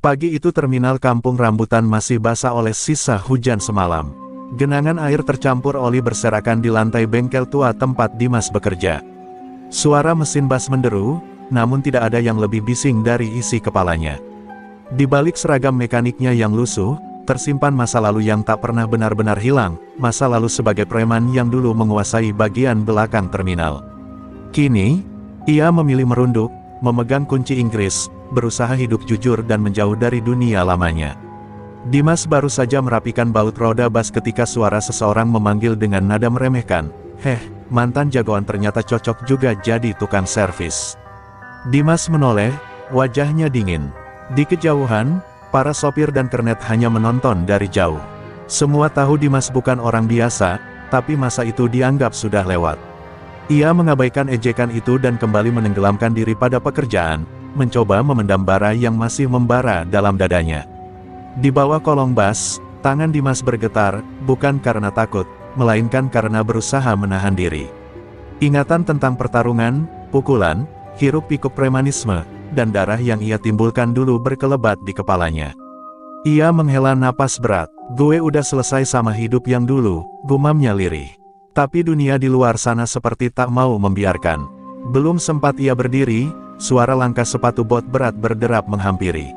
Pagi itu terminal Kampung Rambutan masih basah oleh sisa hujan semalam. Genangan air tercampur oli berserakan di lantai bengkel tua tempat Dimas bekerja. Suara mesin bas menderu, namun tidak ada yang lebih bising dari isi kepalanya. Di balik seragam mekaniknya yang lusuh, tersimpan masa lalu yang tak pernah benar-benar hilang, masa lalu sebagai preman yang dulu menguasai bagian belakang terminal. Kini, ia memilih merunduk, memegang kunci Inggris, berusaha hidup jujur dan menjauh dari dunia lamanya. Dimas baru saja merapikan baut roda bas ketika suara seseorang memanggil dengan nada meremehkan. Mantan jagoan ternyata cocok juga jadi tukang servis. Dimas menoleh, wajahnya dingin. Di kejauhan, para sopir dan kernet hanya menonton dari jauh. Semua tahu Dimas bukan orang biasa, tapi masa itu dianggap sudah lewat. Ia mengabaikan ejekan itu dan kembali menenggelamkan diri pada pekerjaan, mencoba memendam bara yang masih membara dalam dadanya. Di bawah kolong bas, tangan Dimas bergetar, bukan karena takut, melainkan karena berusaha menahan diri. Ingatan tentang pertarungan, pukulan, hiruk-pikuk premanisme, dan darah yang ia timbulkan dulu berkelebat di kepalanya. Ia menghela napas berat. Gue udah selesai sama hidup yang dulu, gumamnya lirih. Tapi dunia di luar sana seperti tak mau membiarkan. Belum sempat ia berdiri, suara langkah sepatu bot berat berderap menghampiri.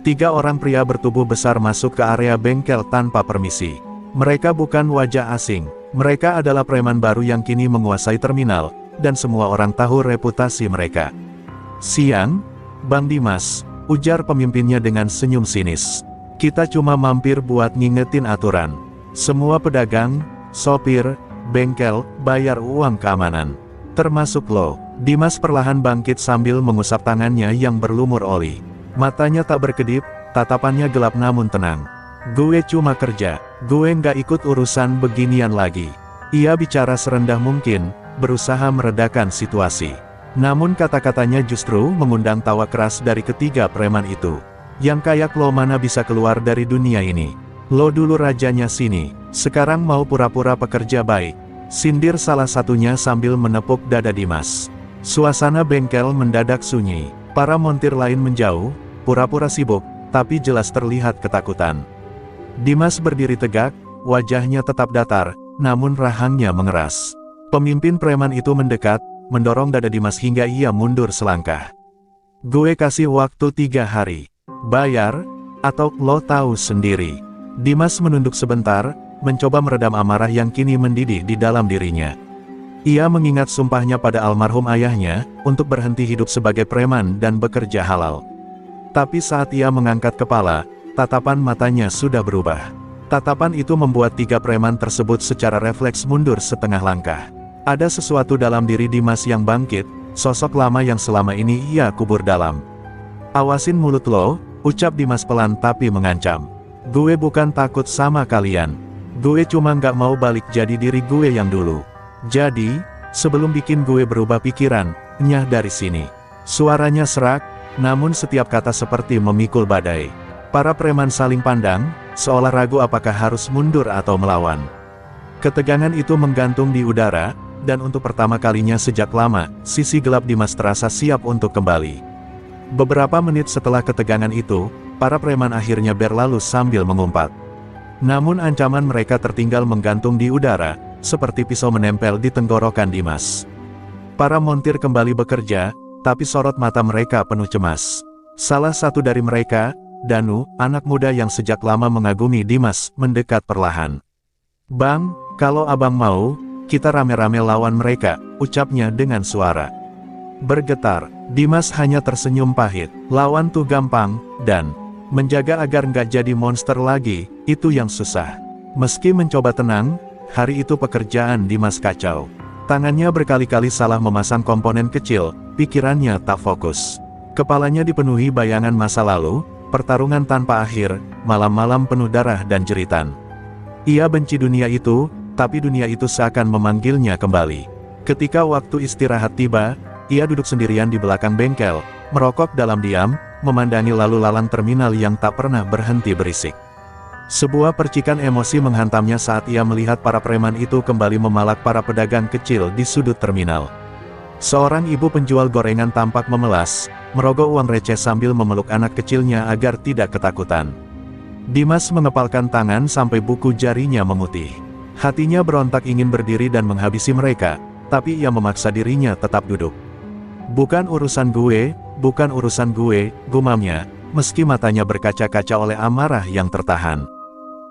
3 orang pria bertubuh besar masuk ke area bengkel tanpa permisi. Mereka bukan wajah asing, mereka adalah preman baru yang kini menguasai terminal, dan semua orang tahu reputasi mereka. "Siang, Bang Dimas," ujar pemimpinnya dengan senyum sinis. "Kita cuma mampir buat ngingetin aturan. Semua pedagang, sopir, bengkel, bayar uang keamanan. Termasuk lo." Dimas perlahan bangkit sambil mengusap tangannya yang berlumur oli. Matanya tak berkedip, tatapannya gelap namun tenang. "Gue cuma kerja, gue nggak ikut urusan beginian lagi." Ia bicara serendah mungkin, berusaha meredakan situasi. Namun kata-katanya justru mengundang tawa keras dari ketiga preman itu. "Yang kayak lo mana bisa keluar dari dunia ini? Lo dulu rajanya sini, sekarang mau pura-pura pekerja baik," sindir salah satunya sambil menepuk dada Dimas. Suasana bengkel mendadak sunyi. Para montir lain menjauh, pura-pura sibuk, tapi jelas terlihat ketakutan. Dimas berdiri tegak, wajahnya tetap datar, namun rahangnya mengeras. Pemimpin preman itu mendekat, mendorong dada Dimas hingga ia mundur selangkah. "Gue kasih waktu 3 hari. Bayar, atau lo tahu sendiri." Dimas menunduk sebentar, mencoba meredam amarah yang kini mendidih di dalam dirinya. Ia mengingat sumpahnya pada almarhum ayahnya, untuk berhenti hidup sebagai preman dan bekerja halal. Tapi saat ia mengangkat kepala, tatapan matanya sudah berubah. Tatapan itu membuat 3 preman tersebut secara refleks mundur setengah langkah. Ada sesuatu dalam diri Dimas yang bangkit, sosok lama yang selama ini ia kubur dalam. "Awasin mulut lo," ucap Dimas pelan tapi mengancam. "Gue bukan takut sama kalian. Gue cuma nggak mau balik jadi diri gue yang dulu. Jadi, sebelum bikin gue berubah pikiran, nyah dari sini." Suaranya serak, namun setiap kata seperti memikul badai. Para preman saling pandang, seolah ragu apakah harus mundur atau melawan. Ketegangan itu menggantung di udara, dan untuk pertama kalinya sejak lama, sisi gelap Dimas terasa siap untuk kembali. Beberapa menit setelah ketegangan itu, para preman akhirnya berlalu sambil mengumpat. Namun ancaman mereka tertinggal menggantung di udara, seperti pisau menempel di tenggorokan Dimas. Para montir kembali bekerja, tapi sorot mata mereka penuh cemas. Salah satu dari mereka, Danu, anak muda yang sejak lama mengagumi Dimas, mendekat perlahan. "Bang, kalau abang mau, kita rame-rame lawan mereka," ucapnya dengan suara bergetar. Dimas hanya tersenyum pahit. Lawan tuh gampang, dan menjaga agar nggak jadi monster lagi, itu yang susah. Meski mencoba tenang, hari itu pekerjaan Dimas kacau. Tangannya berkali-kali salah memasang komponen kecil, pikirannya tak fokus. Kepalanya dipenuhi bayangan masa lalu, pertarungan tanpa akhir, malam-malam penuh darah dan jeritan. Ia benci dunia itu, tapi dunia itu seakan memanggilnya kembali. Ketika waktu istirahat tiba, ia duduk sendirian di belakang bengkel, merokok dalam diam, memandangi lalu lalang terminal yang tak pernah berhenti berisik. Sebuah percikan emosi menghantamnya saat ia melihat para preman itu kembali memalak para pedagang kecil di sudut terminal. Seorang ibu penjual gorengan tampak memelas, merogoh uang receh sambil memeluk anak kecilnya agar tidak ketakutan. Dimas mengepalkan tangan sampai buku jarinya memutih. Hatinya berontak ingin berdiri dan menghabisi mereka, tapi ia memaksa dirinya tetap duduk. Bukan urusan gue, gumamnya, meski matanya berkaca-kaca oleh amarah yang tertahan.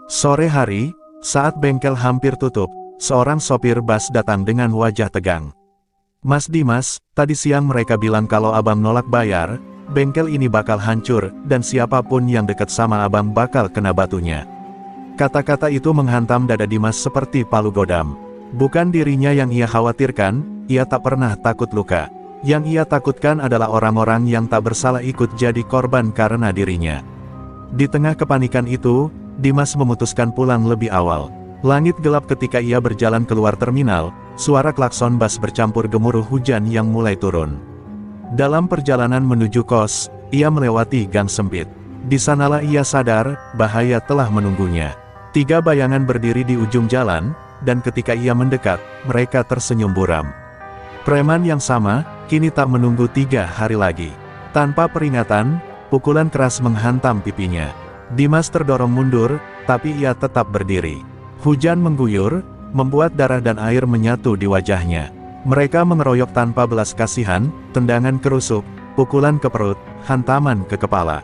Sore hari, saat bengkel hampir tutup, seorang sopir bus datang dengan wajah tegang. Mas Dimas, tadi siang mereka bilang kalau abang nolak bayar, bengkel ini bakal hancur, dan siapapun yang dekat sama abang bakal kena batunya. Kata-kata itu menghantam dada Dimas seperti palu godam. Bukan dirinya yang ia khawatirkan, ia tak pernah takut luka. Yang ia takutkan adalah orang-orang yang tak bersalah ikut jadi korban karena dirinya. Di tengah kepanikan itu, Dimas memutuskan pulang lebih awal. Langit gelap ketika ia berjalan keluar terminal, suara klakson bus bercampur gemuruh hujan yang mulai turun. Dalam perjalanan menuju kos, ia melewati gang sempit. Di sanalah ia sadar, bahaya telah menunggunya. 3 bayangan berdiri di ujung jalan, dan ketika ia mendekat, mereka tersenyum buram. Preman yang sama, kini tak menunggu 3 hari lagi. Tanpa peringatan, pukulan keras menghantam pipinya. Dimas terdorong mundur, tapi ia tetap berdiri. Hujan mengguyur, membuat darah dan air menyatu di wajahnya. Mereka mengeroyok tanpa belas kasihan, tendangan kerusuk, pukulan ke perut, hantaman ke kepala.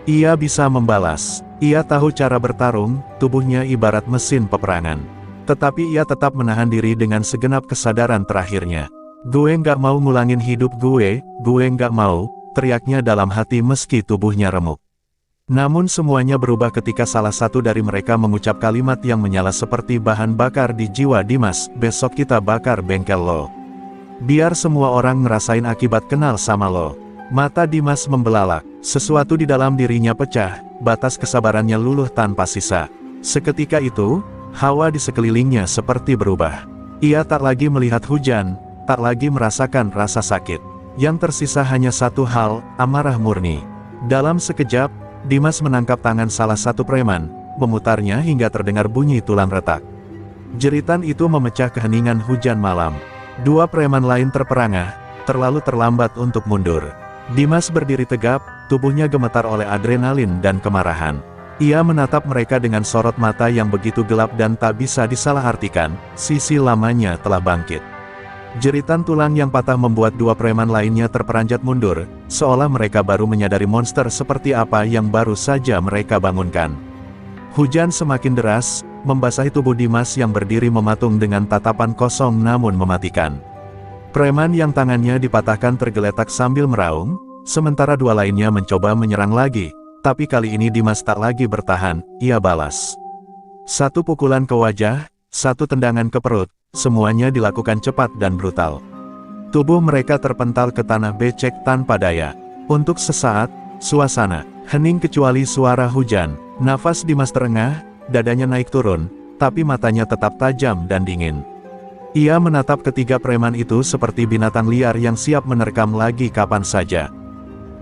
Ia bisa membalas. Ia tahu cara bertarung, tubuhnya ibarat mesin peperangan. Tetapi ia tetap menahan diri dengan segenap kesadaran terakhirnya. Gue nggak mau ngulangin hidup gue nggak mau, teriaknya dalam hati meski tubuhnya remuk. Namun semuanya berubah ketika salah satu dari mereka mengucap kalimat yang menyala seperti bahan bakar di jiwa Dimas, besok kita bakar bengkel lo. Biar semua orang ngerasain akibat kenal sama lo. Mata Dimas membelalak, sesuatu di dalam dirinya pecah, batas kesabarannya luluh tanpa sisa. Seketika itu, hawa di sekelilingnya seperti berubah. Ia tak lagi melihat hujan, tak lagi merasakan rasa sakit. Yang tersisa hanya satu hal, amarah murni. Dalam sekejap, Dimas menangkap tangan salah satu preman, memutarnya hingga terdengar bunyi tulang retak. Jeritan itu memecah keheningan hujan malam. 2 preman lain terperangah, terlalu terlambat untuk mundur. Dimas berdiri tegap, tubuhnya gemetar oleh adrenalin dan kemarahan. Ia menatap mereka dengan sorot mata yang begitu gelap dan tak bisa disalahartikan, sisi lamanya telah bangkit. Jeritan tulang yang patah membuat 2 preman lainnya terperanjat mundur, seolah mereka baru menyadari monster seperti apa yang baru saja mereka bangunkan. Hujan semakin deras, membasahi tubuh Dimas yang berdiri mematung dengan tatapan kosong namun mematikan. Preman yang tangannya dipatahkan tergeletak sambil meraung, sementara 2 lainnya mencoba menyerang lagi, tapi kali ini Dimas tak lagi bertahan, ia balas. 1 pukulan ke wajah, 1 tendangan ke perut. Semuanya dilakukan cepat dan brutal. Tubuh mereka terpental ke tanah becek tanpa daya. Untuk sesaat, suasana hening kecuali suara hujan. Nafas Dimas terengah, dadanya naik turun, tapi matanya tetap tajam dan dingin. Ia menatap ketiga preman itu seperti binatang liar yang siap menerkam lagi kapan saja.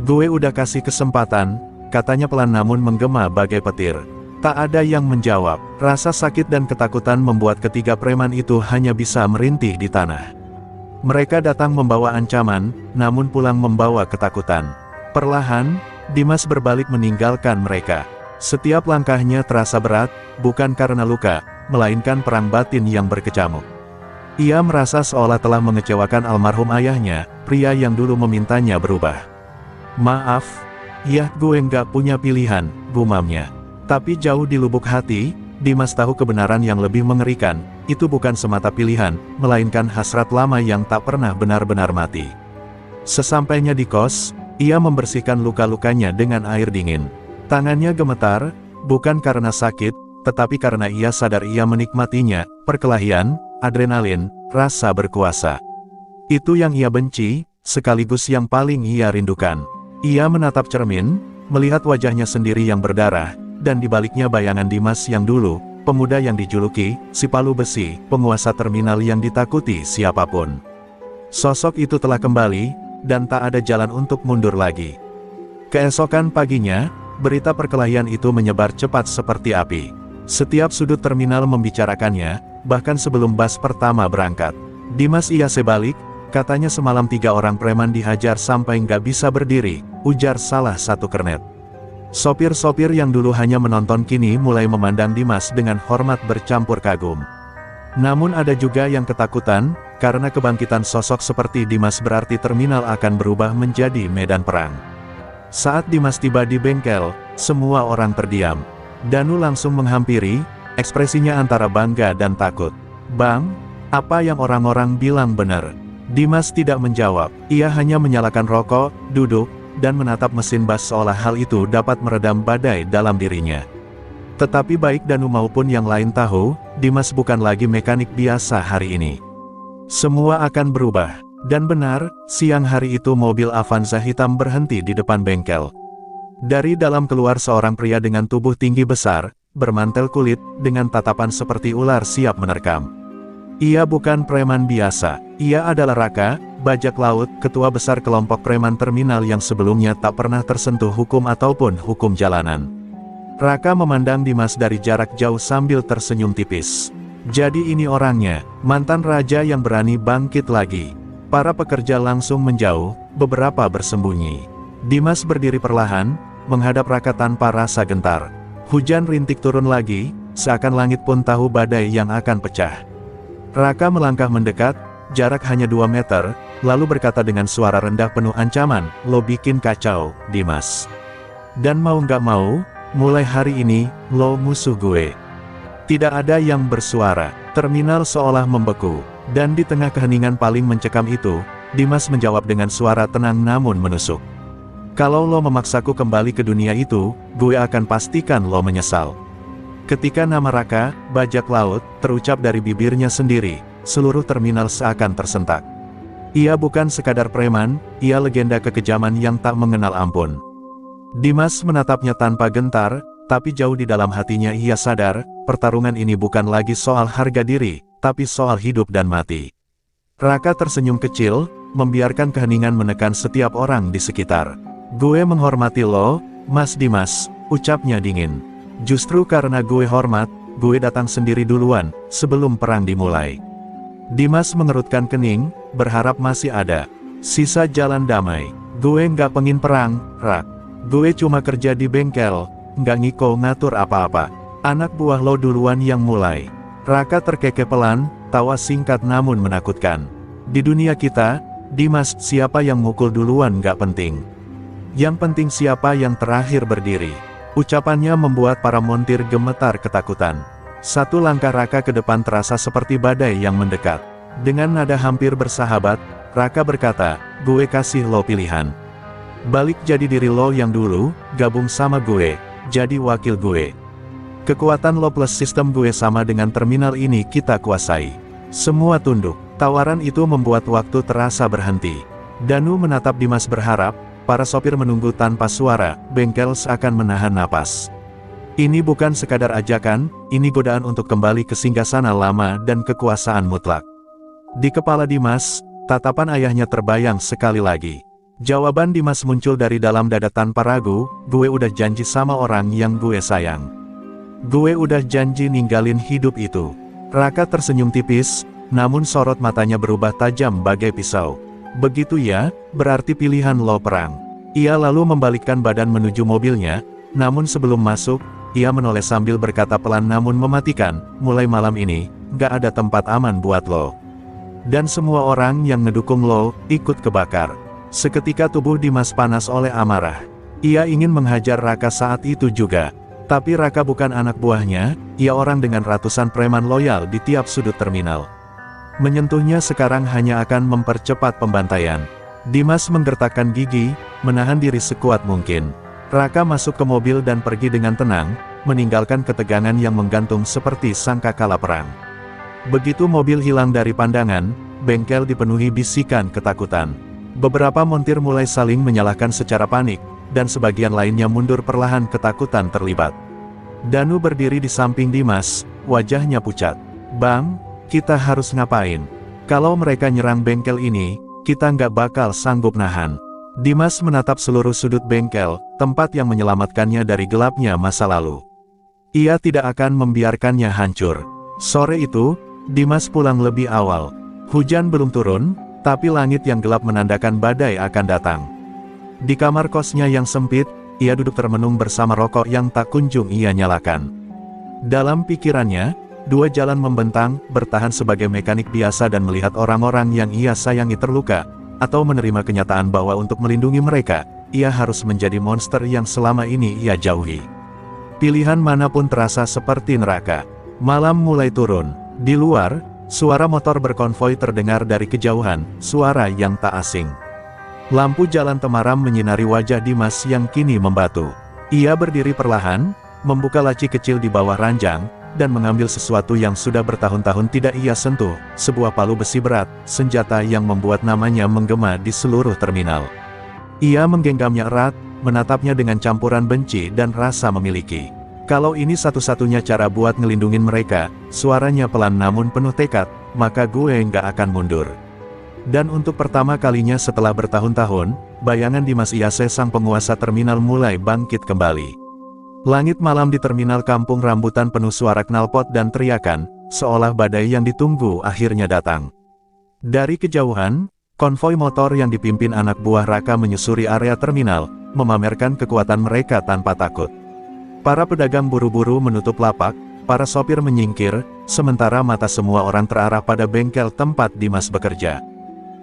Gue udah kasih kesempatan, katanya pelan namun menggema bagai petir. Tak ada yang menjawab. Rasa sakit dan ketakutan membuat ketiga preman itu hanya bisa merintih di tanah. Mereka datang membawa ancaman, namun pulang membawa ketakutan. Perlahan, Dimas berbalik meninggalkan mereka. Setiap langkahnya terasa berat, bukan karena luka, melainkan perang batin yang berkecamuk. Ia merasa seolah telah mengecewakan almarhum ayahnya, pria yang dulu memintanya berubah. Maaf, ya gue nggak punya pilihan, gumamnya. Tapi jauh di lubuk hati, Dimas tahu kebenaran yang lebih mengerikan, itu bukan semata pilihan, melainkan hasrat lama yang tak pernah benar-benar mati. Sesampainya di kos, ia membersihkan luka-lukanya dengan air dingin. Tangannya gemetar, bukan karena sakit, tetapi karena ia sadar ia menikmatinya, perkelahian, adrenalin, rasa berkuasa. Itu yang ia benci, sekaligus yang paling ia rindukan. Ia menatap cermin, melihat wajahnya sendiri yang berdarah, dan di baliknya bayangan Dimas yang dulu, pemuda yang dijuluki, si Palu Besi, penguasa terminal yang ditakuti siapapun. Sosok itu telah kembali, dan tak ada jalan untuk mundur lagi. Keesokan paginya, berita perkelahian itu menyebar cepat seperti api. Setiap sudut terminal membicarakannya, bahkan sebelum bus pertama berangkat. Dimas ia sebalik, Katanya semalam 3 orang preman dihajar sampai nggak bisa berdiri, ujar salah satu kernet. Sopir-sopir yang dulu hanya menonton kini mulai memandang Dimas dengan hormat bercampur kagum. Namun ada juga yang ketakutan, karena kebangkitan sosok seperti Dimas berarti terminal akan berubah menjadi medan perang. Saat Dimas tiba di bengkel, semua orang terdiam. Danu langsung menghampiri, ekspresinya antara bangga dan takut. "Bang, apa yang orang-orang bilang benar?" Dimas tidak menjawab, ia hanya menyalakan rokok, duduk, dan menatap mesin bas seolah hal itu dapat meredam badai dalam dirinya. Tetapi baik Danu maupun yang lain tahu, Dimas bukan lagi mekanik biasa hari ini. Semua akan berubah. Dan benar, siang hari itu mobil Avanza hitam berhenti di depan bengkel. Dari dalam keluar seorang pria dengan tubuh tinggi besar, bermantel kulit, dengan tatapan seperti ular siap menerkam. Ia bukan preman biasa, ia adalah Raka, bajak laut, ketua besar kelompok preman terminal yang sebelumnya tak pernah tersentuh hukum ataupun hukum jalanan. Raka memandang Dimas dari jarak jauh sambil tersenyum tipis. Jadi ini orangnya, mantan raja yang berani bangkit lagi. Para pekerja langsung menjauh, beberapa bersembunyi. Dimas berdiri perlahan, menghadap Raka tanpa rasa gentar. Hujan rintik turun lagi, seakan langit pun tahu badai yang akan pecah. Raka melangkah mendekat, jarak hanya 2 meter, lalu berkata dengan suara rendah penuh ancaman, "Lo bikin kacau, Dimas. Dan mau nggak mau, mulai hari ini, lo musuh gue." Tidak ada yang bersuara, terminal seolah membeku, dan di tengah keheningan paling mencekam itu, Dimas menjawab dengan suara tenang namun menusuk. "Kalau lo memaksaku kembali ke dunia itu, gue akan pastikan lo menyesal." Ketika nama Raka, bajak laut, terucap dari bibirnya sendiri, seluruh terminal seakan tersentak. Ia bukan sekadar preman, ia legenda kekejaman yang tak mengenal ampun. Dimas menatapnya tanpa gentar, tapi jauh di dalam hatinya ia sadar, pertarungan ini bukan lagi soal harga diri, tapi soal hidup dan mati. Raka tersenyum kecil, membiarkan keheningan menekan setiap orang di sekitar. "Gue menghormati lo, Mas Dimas," ucapnya dingin. "Justru karena gue hormat, gue datang sendiri duluan, sebelum perang dimulai." Dimas mengerutkan kening, berharap masih ada sisa jalan damai. "Gue nggak pengin perang, Rak. Gue cuma kerja di bengkel, nggak ngiko ngatur apa-apa. Anak buah lo duluan yang mulai." Raka terkekeh pelan, tawa singkat namun menakutkan. "Di dunia kita, Dimas, siapa yang mukul duluan nggak penting. Yang penting siapa yang terakhir berdiri." Ucapannya membuat para montir gemetar ketakutan. Satu langkah Raka ke depan terasa seperti badai yang mendekat. Dengan nada hampir bersahabat, Raka berkata, "Gue kasih lo pilihan. Balik jadi diri lo yang dulu, gabung sama gue, jadi wakil gue. Kekuatan lo plus sistem gue sama dengan terminal ini kita kuasai." Semua tunduk. Tawaran itu membuat waktu terasa berhenti. Danu menatap Dimas berharap, para sopir menunggu tanpa suara, bengkel seakan menahan napas. Ini bukan sekadar ajakan, ini godaan untuk kembali ke singgasana lama dan kekuasaan mutlak. Di kepala Dimas, tatapan ayahnya terbayang sekali lagi. Jawaban Dimas muncul dari dalam dada tanpa ragu, "Gue udah janji sama orang yang gue sayang. Gue udah janji ninggalin hidup itu." Raka tersenyum tipis, namun sorot matanya berubah tajam bagai pisau. "Begitu ya, berarti pilihan lo perang." Ia lalu membalikkan badan menuju mobilnya, namun sebelum masuk, ia menoleh sambil berkata pelan namun mematikan, "Mulai malam ini, gak ada tempat aman buat lo. Dan semua orang yang ngedukung lo, ikut kebakar." Seketika tubuh Dimas panas oleh amarah. Ia ingin menghajar Raka saat itu juga. Tapi Raka bukan anak buahnya, ia orang dengan ratusan preman loyal di tiap sudut terminal. Menyentuhnya sekarang hanya akan mempercepat pembantaian. Dimas menggertakkan gigi, menahan diri sekuat mungkin. Raka masuk ke mobil dan pergi dengan tenang, meninggalkan ketegangan yang menggantung seperti sangkakala perang. Begitu mobil hilang dari pandangan, bengkel dipenuhi bisikan ketakutan. Beberapa montir mulai saling menyalahkan secara panik, dan sebagian lainnya mundur perlahan ketakutan terlibat. Danu berdiri di samping Dimas, wajahnya pucat. "Bang, kita harus ngapain? Kalau mereka nyerang bengkel ini, kita nggak bakal sanggup nahan." Dimas menatap seluruh sudut bengkel, tempat yang menyelamatkannya dari gelapnya masa lalu. Ia tidak akan membiarkannya hancur. Sore itu, Dimas pulang lebih awal. Hujan belum turun, Tapi langit yang gelap menandakan badai akan datang. Di kamar kosnya yang sempit, ia duduk termenung bersama rokok yang tak kunjung ia nyalakan. Dalam pikirannya, dua jalan membentang, bertahan sebagai mekanik biasa dan melihat orang-orang yang ia sayangi terluka, atau menerima kenyataan bahwa untuk melindungi mereka, ia harus menjadi monster yang selama ini ia jauhi. Pilihan manapun terasa seperti neraka. Malam mulai turun. Di luar, suara motor berkonvoi terdengar dari kejauhan, suara yang tak asing. Lampu jalan temaram menyinari wajah Dimas yang kini membatu. Ia berdiri perlahan, membuka laci kecil di bawah ranjang, dan mengambil sesuatu yang sudah bertahun-tahun tidak ia sentuh, sebuah palu besi berat, senjata yang membuat namanya menggema di seluruh terminal. Ia menggenggamnya erat, menatapnya dengan campuran benci dan rasa memiliki. Kalau ini satu-satunya cara buat ngelindungin mereka, suaranya pelan namun penuh tekad, maka gue nggak akan mundur. Dan untuk pertama kalinya setelah bertahun-tahun, bayangan Dimas Iyase sang penguasa terminal mulai bangkit kembali. Langit malam di terminal Kampung Rambutan penuh suara knalpot dan teriakan, seolah badai yang ditunggu akhirnya datang. Dari kejauhan, konvoi motor yang dipimpin anak buah Raka menyusuri area terminal, memamerkan kekuatan mereka tanpa takut. Para pedagang buru-buru menutup lapak, para sopir menyingkir, sementara mata semua orang terarah pada bengkel tempat Dimas bekerja.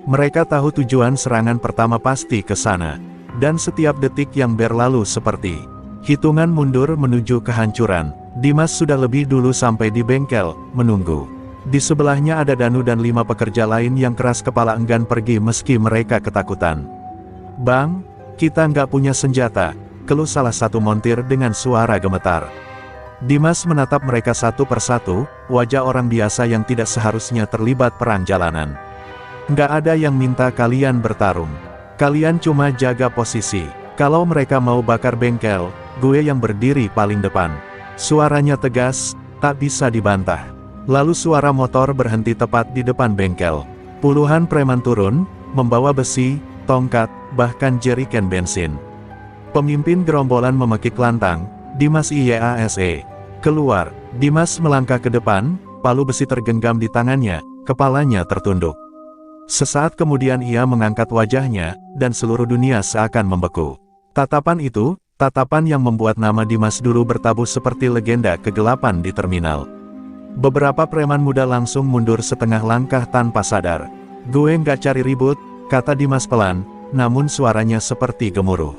Mereka tahu tujuan serangan pertama pasti ke sana, dan setiap detik yang berlalu seperti hitungan mundur menuju kehancuran. Dimas sudah lebih dulu sampai di bengkel, menunggu. Di sebelahnya ada Danu dan 5 pekerja lain yang keras kepala enggan pergi meski mereka ketakutan. "Bang, kita nggak punya senjata," keluh salah satu montir dengan suara gemetar. Dimas menatap mereka satu persatu, wajah orang biasa yang tidak seharusnya terlibat perang jalanan. "Nggak ada yang minta kalian bertarung. Kalian cuma jaga posisi. Kalau mereka mau bakar bengkel, gue yang berdiri paling depan." Suaranya tegas, tak bisa dibantah. Lalu suara motor berhenti tepat di depan bengkel. Puluhan preman turun, membawa besi, tongkat, bahkan jeriken bensin. Pemimpin gerombolan memekik lantang, "Dimas Iyase, keluar." Dimas melangkah ke depan, palu besi tergenggam di tangannya, kepalanya tertunduk. Sesaat kemudian ia mengangkat wajahnya, dan seluruh dunia seakan membeku. Tatapan itu, tatapan yang membuat nama Dimas dulu bertabuh seperti legenda kegelapan di terminal. Beberapa preman muda langsung mundur setengah langkah tanpa sadar. "Gue nggak cari ribut," kata Dimas pelan, namun suaranya seperti gemuruh.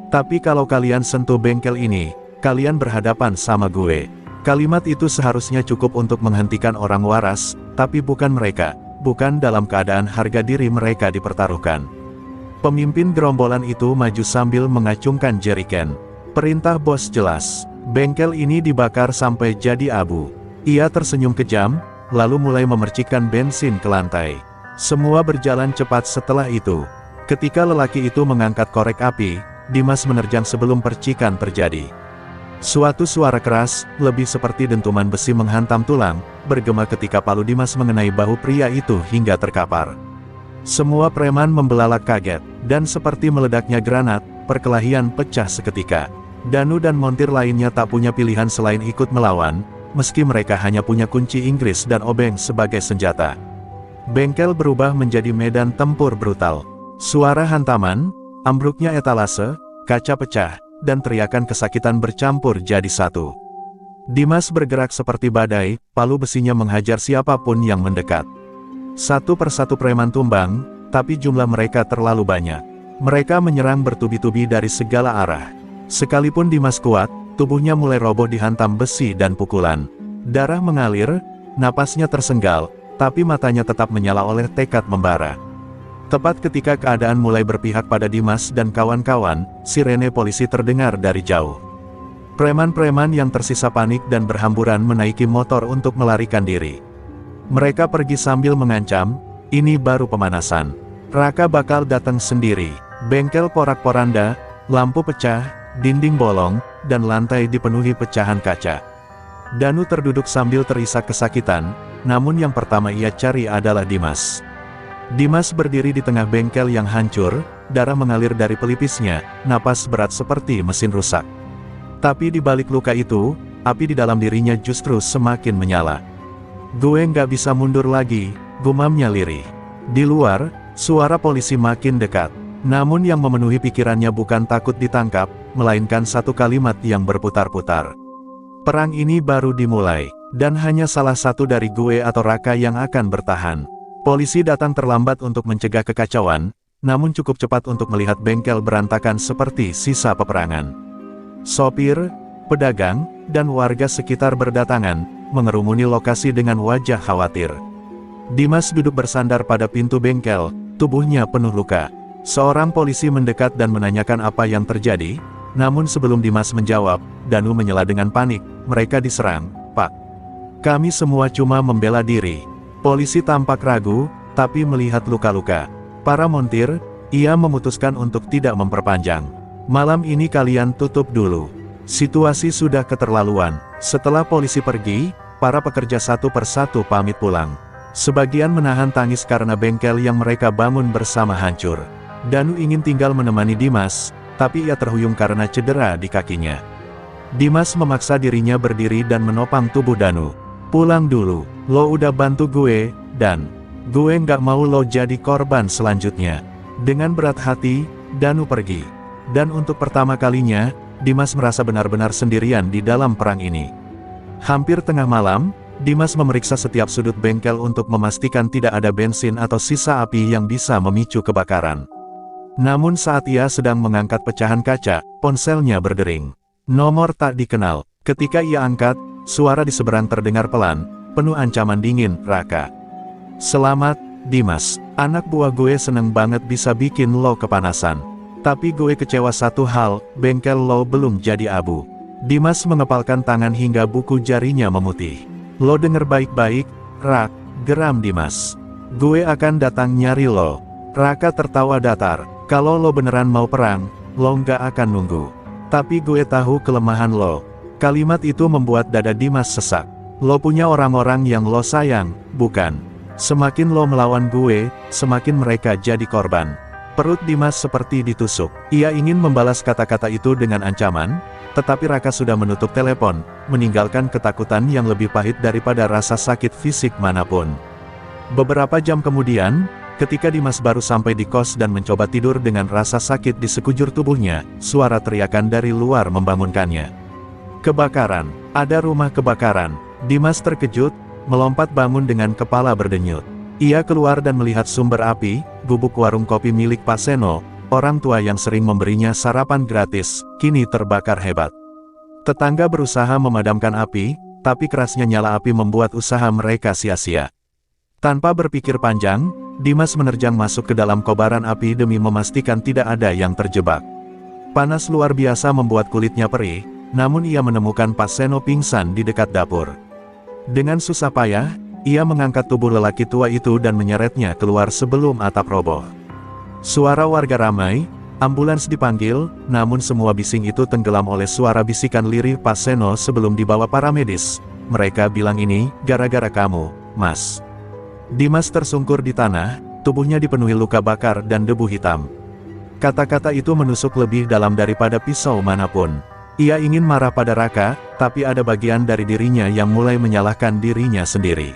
"Tapi kalau kalian sentuh bengkel ini, kalian berhadapan sama gue." Kalimat itu seharusnya cukup untuk menghentikan orang waras, tapi bukan mereka, bukan dalam keadaan harga diri mereka dipertaruhkan. Pemimpin gerombolan itu maju sambil mengacungkan jeriken. "Perintah bos jelas, bengkel ini dibakar sampai jadi abu." Ia tersenyum kejam, lalu mulai memercikkan bensin ke lantai. Semua berjalan cepat setelah itu. Ketika lelaki itu mengangkat korek api, Dimas menerjang sebelum percikan terjadi. Suatu suara keras, lebih seperti dentuman besi menghantam tulang, bergema ketika palu Dimas mengenai bahu pria itu hingga terkapar. Semua preman membelalak kaget, dan seperti meledaknya granat, perkelahian pecah seketika. Danu dan montir lainnya tak punya pilihan selain ikut melawan, meski mereka hanya punya kunci Inggris dan obeng sebagai senjata. Bengkel berubah menjadi medan tempur brutal. Suara hantaman, ambruknya etalase, kaca pecah, dan teriakan kesakitan bercampur jadi satu. Dimas bergerak seperti badai, palu besinya menghajar siapapun yang mendekat. Satu persatu preman tumbang, tapi jumlah mereka terlalu banyak. Mereka menyerang bertubi-tubi dari segala arah. Sekalipun Dimas kuat, tubuhnya mulai roboh dihantam besi dan pukulan. Darah mengalir, napasnya tersenggal, tapi matanya tetap menyala oleh tekad membara. Tepat ketika keadaan mulai berpihak pada Dimas dan kawan-kawan, sirene polisi terdengar dari jauh. Preman-preman yang tersisa panik dan berhamburan menaiki motor untuk melarikan diri. Mereka pergi sambil mengancam, "Ini baru pemanasan. Raka bakal datang sendiri." Bengkel porak-poranda, lampu pecah, dinding bolong, dan lantai dipenuhi pecahan kaca. Danu terduduk sambil terisak kesakitan, namun yang pertama ia cari adalah Dimas. Dimas berdiri di tengah bengkel yang hancur, darah mengalir dari pelipisnya, napas berat seperti mesin rusak. Tapi di balik luka itu, api di dalam dirinya justru semakin menyala. "Gue nggak bisa mundur lagi," gumamnya lirih. Di luar, suara polisi makin dekat. Namun yang memenuhi pikirannya bukan takut ditangkap, melainkan satu kalimat yang berputar-putar. Perang ini baru dimulai, dan hanya salah satu dari gue atau Raka yang akan bertahan. Polisi datang terlambat untuk mencegah kekacauan, namun cukup cepat untuk melihat bengkel berantakan seperti sisa peperangan. Sopir, pedagang, dan warga sekitar berdatangan, mengerumuni lokasi dengan wajah khawatir. Dimas duduk bersandar pada pintu bengkel, tubuhnya penuh luka. Seorang polisi mendekat dan menanyakan apa yang terjadi, namun sebelum Dimas menjawab, Danu menyela dengan panik, mereka diserang, Pak. Kami semua cuma membela diri. Polisi tampak ragu, tapi melihat luka-luka. Para montir, ia memutuskan untuk tidak memperpanjang. Malam ini kalian tutup dulu. Situasi sudah keterlaluan. Setelah polisi pergi, para pekerja satu persatu pamit pulang. Sebagian menahan tangis karena bengkel yang mereka bangun bersama hancur. Danu ingin tinggal menemani Dimas, tapi ia terhuyung karena cedera di kakinya. Dimas memaksa dirinya berdiri dan menopang tubuh Danu. Pulang dulu, lo udah bantu gue, dan gue nggak mau lo jadi korban selanjutnya. Dengan berat hati, Danu pergi. Dan untuk pertama kalinya, Dimas merasa benar-benar sendirian di dalam perang ini. Hampir tengah malam, Dimas memeriksa setiap sudut bengkel untuk memastikan tidak ada bensin atau sisa api yang bisa memicu kebakaran. Namun saat ia sedang mengangkat pecahan kaca, ponselnya berdering. Nomor tak dikenal. Ketika ia angkat, suara di seberang terdengar pelan, penuh ancaman dingin, Raka. Selamat, Dimas. Anak buah gue seneng banget bisa bikin lo kepanasan. Tapi gue kecewa satu hal, bengkel lo belum jadi abu. Dimas mengepalkan tangan hingga buku jarinya memutih. Lo denger baik-baik, Rak, geram Dimas. Gue akan datang nyari lo. Raka tertawa datar. Kalau lo beneran mau perang, lo nggak akan nunggu. Tapi gue tahu kelemahan lo. Kalimat itu membuat dada Dimas sesak. Lo punya orang-orang yang lo sayang, bukan? Semakin lo melawan gue, semakin mereka jadi korban. Perut Dimas seperti ditusuk. Ia ingin membalas kata-kata itu dengan ancaman, tetapi Raka sudah menutup telepon, meninggalkan ketakutan yang lebih pahit daripada rasa sakit fisik manapun. Beberapa jam kemudian, ketika Dimas baru sampai di kos dan mencoba tidur dengan rasa sakit di sekujur tubuhnya, suara teriakan dari luar membangunkannya. Kebakaran, ada rumah kebakaran. Dimas terkejut, melompat bangun dengan kepala berdenyut. Ia keluar dan melihat sumber api, gubuk warung kopi milik Pak Seno, orang tua yang sering memberinya sarapan gratis, kini terbakar hebat. Tetangga berusaha memadamkan api, tapi kerasnya nyala api membuat usaha mereka sia-sia. Tanpa berpikir panjang, Dimas menerjang masuk ke dalam kobaran api demi memastikan tidak ada yang terjebak. Panas luar biasa membuat kulitnya perih, namun ia menemukan Pak Seno pingsan di dekat dapur. Dengan susah payah, ia mengangkat tubuh lelaki tua itu dan menyeretnya keluar sebelum atap roboh. Suara warga ramai, ambulans dipanggil, namun semua bising itu tenggelam oleh suara bisikan lirih Pak Seno sebelum dibawa para medis. Mereka bilang ini, gara-gara kamu, Mas. Dimas tersungkur di tanah, tubuhnya dipenuhi luka bakar dan debu hitam. Kata-kata itu menusuk lebih dalam daripada pisau manapun. Ia ingin marah pada Raka, tapi ada bagian dari dirinya yang mulai menyalahkan dirinya sendiri.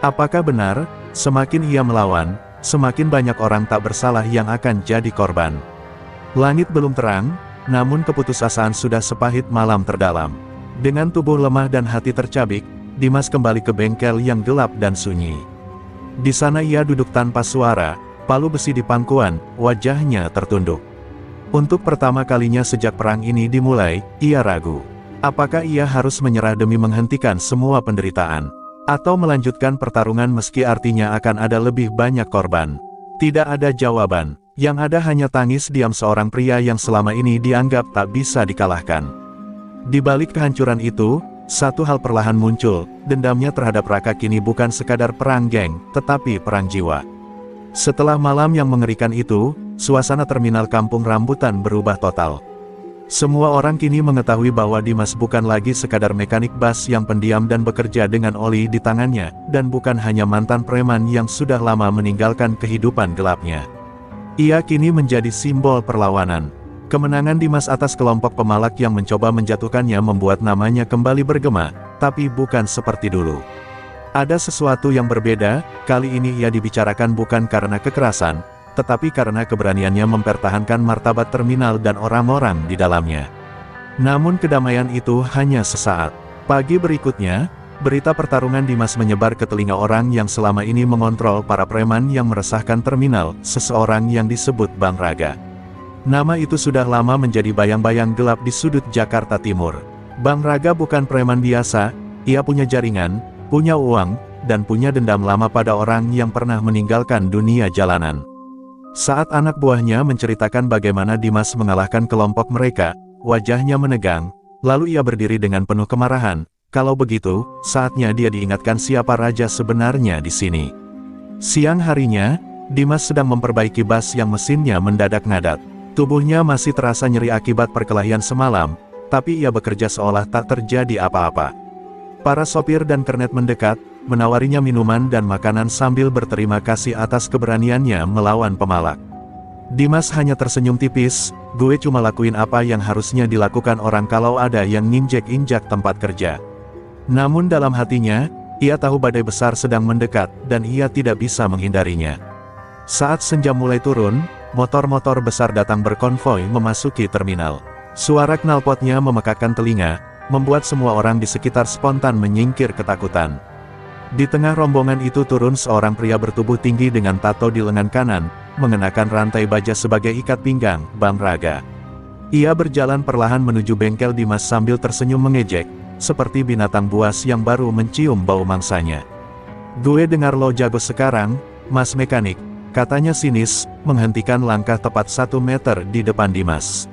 Apakah benar, semakin ia melawan, semakin banyak orang tak bersalah yang akan jadi korban? Langit belum terang, namun keputusasaan sudah sepahit malam terdalam. Dengan tubuh lemah dan hati tercabik, Dimas kembali ke bengkel yang gelap dan sunyi. Di sana ia duduk tanpa suara, palu besi di pangkuan, wajahnya tertunduk. Untuk pertama kalinya sejak perang ini dimulai, ia ragu. Apakah ia harus menyerah demi menghentikan semua penderitaan? Atau melanjutkan pertarungan meski artinya akan ada lebih banyak korban? Tidak ada jawaban. Yang ada hanya tangis diam seorang pria yang selama ini dianggap tak bisa dikalahkan. Di balik kehancuran itu, satu hal perlahan muncul, dendamnya terhadap Raka kini bukan sekadar perang geng, tetapi perang jiwa. Setelah malam yang mengerikan itu, suasana terminal Kampung Rambutan berubah total. Semua orang kini mengetahui bahwa Dimas bukan lagi sekadar mekanik bas yang pendiam dan bekerja dengan oli di tangannya, dan bukan hanya mantan preman yang sudah lama meninggalkan kehidupan gelapnya. Ia kini menjadi simbol perlawanan. Kemenangan Dimas atas kelompok pemalak yang mencoba menjatuhkannya membuat namanya kembali bergema, tapi bukan seperti dulu. Ada sesuatu yang berbeda, kali ini ia dibicarakan bukan karena kekerasan, tetapi karena keberaniannya mempertahankan martabat terminal dan orang-orang di dalamnya. Namun kedamaian itu hanya sesaat. Pagi berikutnya, berita pertarungan Dimas menyebar ke telinga orang yang selama ini mengontrol para preman yang meresahkan terminal, seseorang yang disebut Bang Raga. Nama itu sudah lama menjadi bayang-bayang gelap di sudut Jakarta Timur. Bang Raga bukan preman biasa, ia punya jaringan, punya uang, dan punya dendam lama pada orang yang pernah meninggalkan dunia jalanan. Saat anak buahnya menceritakan bagaimana Dimas mengalahkan kelompok mereka, wajahnya menegang, lalu ia berdiri dengan penuh kemarahan. Kalau begitu, saatnya dia diingatkan siapa raja sebenarnya di sini. Siang harinya, Dimas sedang memperbaiki bas yang mesinnya mendadak ngadat. Tubuhnya masih terasa nyeri akibat perkelahian semalam, tapi ia bekerja seolah tak terjadi apa-apa. Para sopir dan kernet mendekat, menawarinya minuman dan makanan sambil berterima kasih atas keberaniannya melawan pemalak. Dimas hanya tersenyum tipis, gue cuma lakuin apa yang harusnya dilakukan orang kalau ada yang nginjek-injak tempat kerja. Namun dalam hatinya, ia tahu badai besar sedang mendekat dan ia tidak bisa menghindarinya. Saat senja mulai turun, motor-motor besar datang berkonvoi memasuki terminal. Suara knalpotnya memekakkan telinga, membuat semua orang di sekitar spontan menyingkir ketakutan. Di tengah rombongan itu turun seorang pria bertubuh tinggi dengan tato di lengan kanan, mengenakan rantai baja sebagai ikat pinggang, Bang Raga. Ia berjalan perlahan menuju bengkel Dimas sambil tersenyum mengejek, seperti binatang buas yang baru mencium bau mangsanya. "Gue dengar lo jago sekarang, Mas Mekanik," katanya sinis, menghentikan langkah tepat 1 meter di depan Dimas.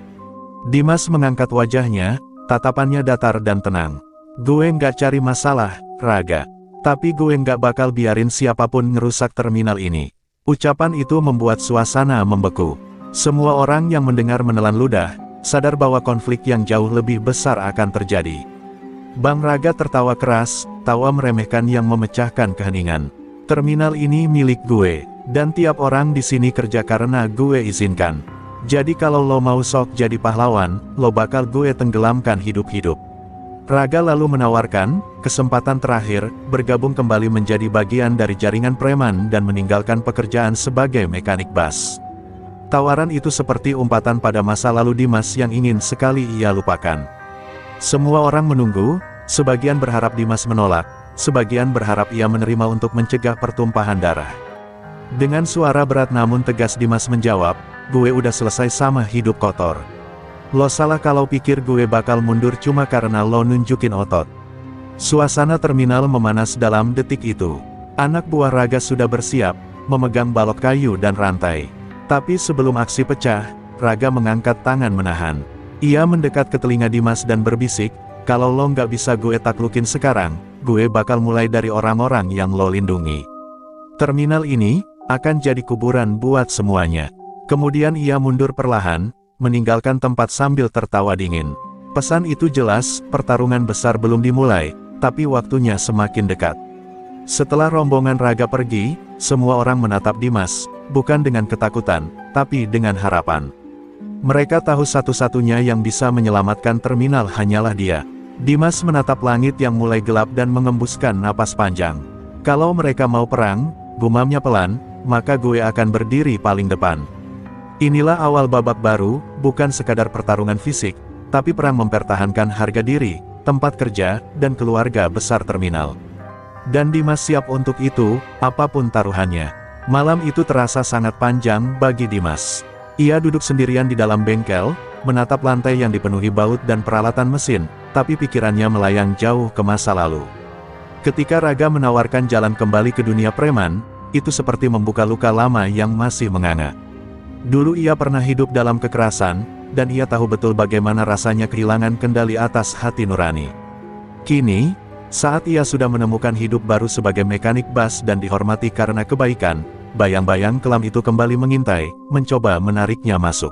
Dimas mengangkat wajahnya, tatapannya datar dan tenang. "Gue nggak cari masalah, Raga. Tapi gue nggak bakal biarin siapapun ngerusak terminal ini." Ucapan itu membuat suasana membeku. Semua orang yang mendengar menelan ludah, sadar bahwa konflik yang jauh lebih besar akan terjadi. Bang Raga tertawa keras, tawa meremehkan yang memecahkan keheningan. "Terminal ini milik gue, dan tiap orang di sini kerja karena gue izinkan. Jadi kalau lo mau sok jadi pahlawan, lo bakal gue tenggelamkan hidup-hidup." Raga lalu menawarkan kesempatan terakhir, bergabung kembali menjadi bagian dari jaringan preman dan meninggalkan pekerjaan sebagai mekanik bas. Tawaran itu seperti umpatan pada masa lalu Dimas yang ingin sekali ia lupakan. Semua orang menunggu, sebagian berharap Dimas menolak, sebagian berharap ia menerima untuk mencegah pertumpahan darah. Dengan suara berat namun tegas Dimas menjawab, "Gue udah selesai sama hidup kotor. Lo salah kalau pikir gue bakal mundur cuma karena lo nunjukin otot." Suasana terminal memanas dalam detik itu. Anak buah Raga sudah bersiap, memegang balok kayu dan rantai. Tapi sebelum aksi pecah, Raga mengangkat tangan menahan. Ia mendekat ke telinga Dimas dan berbisik, "Kalau lo nggak bisa gue taklukin sekarang, gue bakal mulai dari orang-orang yang lo lindungi. Terminal ini akan jadi kuburan buat semuanya." Kemudian ia mundur perlahan, meninggalkan tempat sambil tertawa dingin. Pesan itu jelas, pertarungan besar belum dimulai, tapi waktunya semakin dekat. Setelah rombongan Raga pergi, semua orang menatap Dimas, bukan dengan ketakutan, tapi dengan harapan. Mereka tahu satu-satunya yang bisa menyelamatkan terminal hanyalah dia. Dimas menatap langit yang mulai gelap dan mengembuskan napas panjang. "Kalau mereka mau perang," gumamnya pelan, "maka gue akan berdiri paling depan." Inilah awal babak baru, bukan sekadar pertarungan fisik, tapi perang mempertahankan harga diri, tempat kerja, dan keluarga besar terminal. Dan Dimas siap untuk itu, apapun taruhannya. Malam itu terasa sangat panjang bagi Dimas. Ia duduk sendirian di dalam bengkel, menatap lantai yang dipenuhi baut dan peralatan mesin, tapi pikirannya melayang jauh ke masa lalu. Ketika Raga menawarkan jalan kembali ke dunia preman, itu seperti membuka luka lama yang masih menganga. Dulu ia pernah hidup dalam kekerasan, dan ia tahu betul bagaimana rasanya kehilangan kendali atas hati nurani. Kini, saat ia sudah menemukan hidup baru sebagai mekanik bas dan dihormati karena kebaikan, bayang-bayang kelam itu kembali mengintai, mencoba menariknya masuk.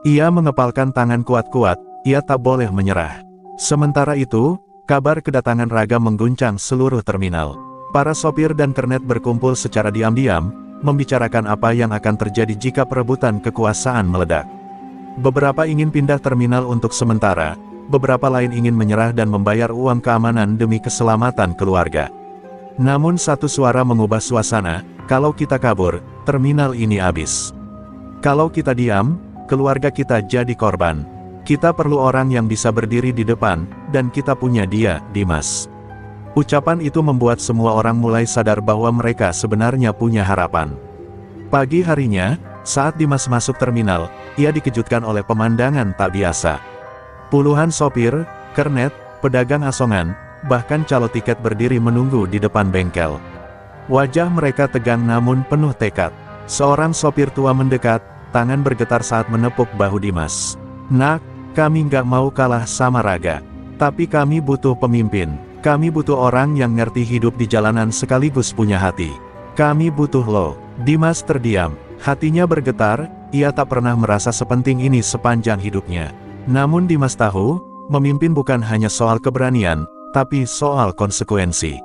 Ia mengepalkan tangan kuat-kuat, ia tak boleh menyerah. Sementara itu, kabar kedatangan Raga mengguncang seluruh terminal. Para sopir dan kernet berkumpul secara diam-diam, membicarakan apa yang akan terjadi jika perebutan kekuasaan meledak. Beberapa ingin pindah terminal untuk sementara, beberapa lain ingin menyerah dan membayar uang keamanan demi keselamatan keluarga. Namun satu suara mengubah suasana, kalau kita kabur, terminal ini habis. Kalau kita diam, keluarga kita jadi korban. Kita perlu orang yang bisa berdiri di depan, dan kita punya dia, Dimas. Ucapan itu membuat semua orang mulai sadar bahwa mereka sebenarnya punya harapan. Pagi harinya, saat Dimas masuk terminal, ia dikejutkan oleh pemandangan tak biasa. Puluhan sopir, kernet, pedagang asongan, bahkan calo tiket berdiri menunggu di depan bengkel. Wajah mereka tegang namun penuh tekad. Seorang sopir tua mendekat, tangan bergetar saat menepuk bahu Dimas. "Nak, kami nggak mau kalah sama Raga. Tapi kami butuh pemimpin. Kami butuh orang yang ngerti hidup di jalanan sekaligus punya hati. Kami butuh lo." Dimas terdiam. Hatinya bergetar, ia tak pernah merasa sepenting ini sepanjang hidupnya. Namun Dimas tahu, memimpin bukan hanya soal keberanian, tapi soal konsekuensi.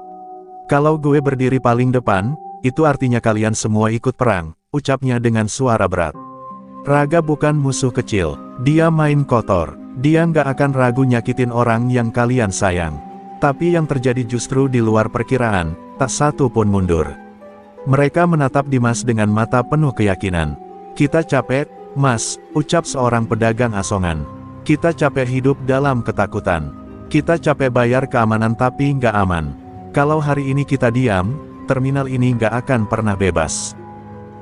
"Kalau gue berdiri paling depan, itu artinya kalian semua ikut perang," ucapnya dengan suara berat. "Raga bukan musuh kecil, dia main kotor, dia nggak akan ragu nyakitin orang yang kalian sayang. Tapi yang terjadi justru di luar perkiraan, tak satu pun mundur." Mereka menatap Dimas dengan mata penuh keyakinan. "Kita capek, Mas," ucap seorang pedagang asongan. "Kita capek hidup dalam ketakutan. Kita capek bayar keamanan tapi nggak aman. Kalau hari ini kita diam, terminal ini nggak akan pernah bebas."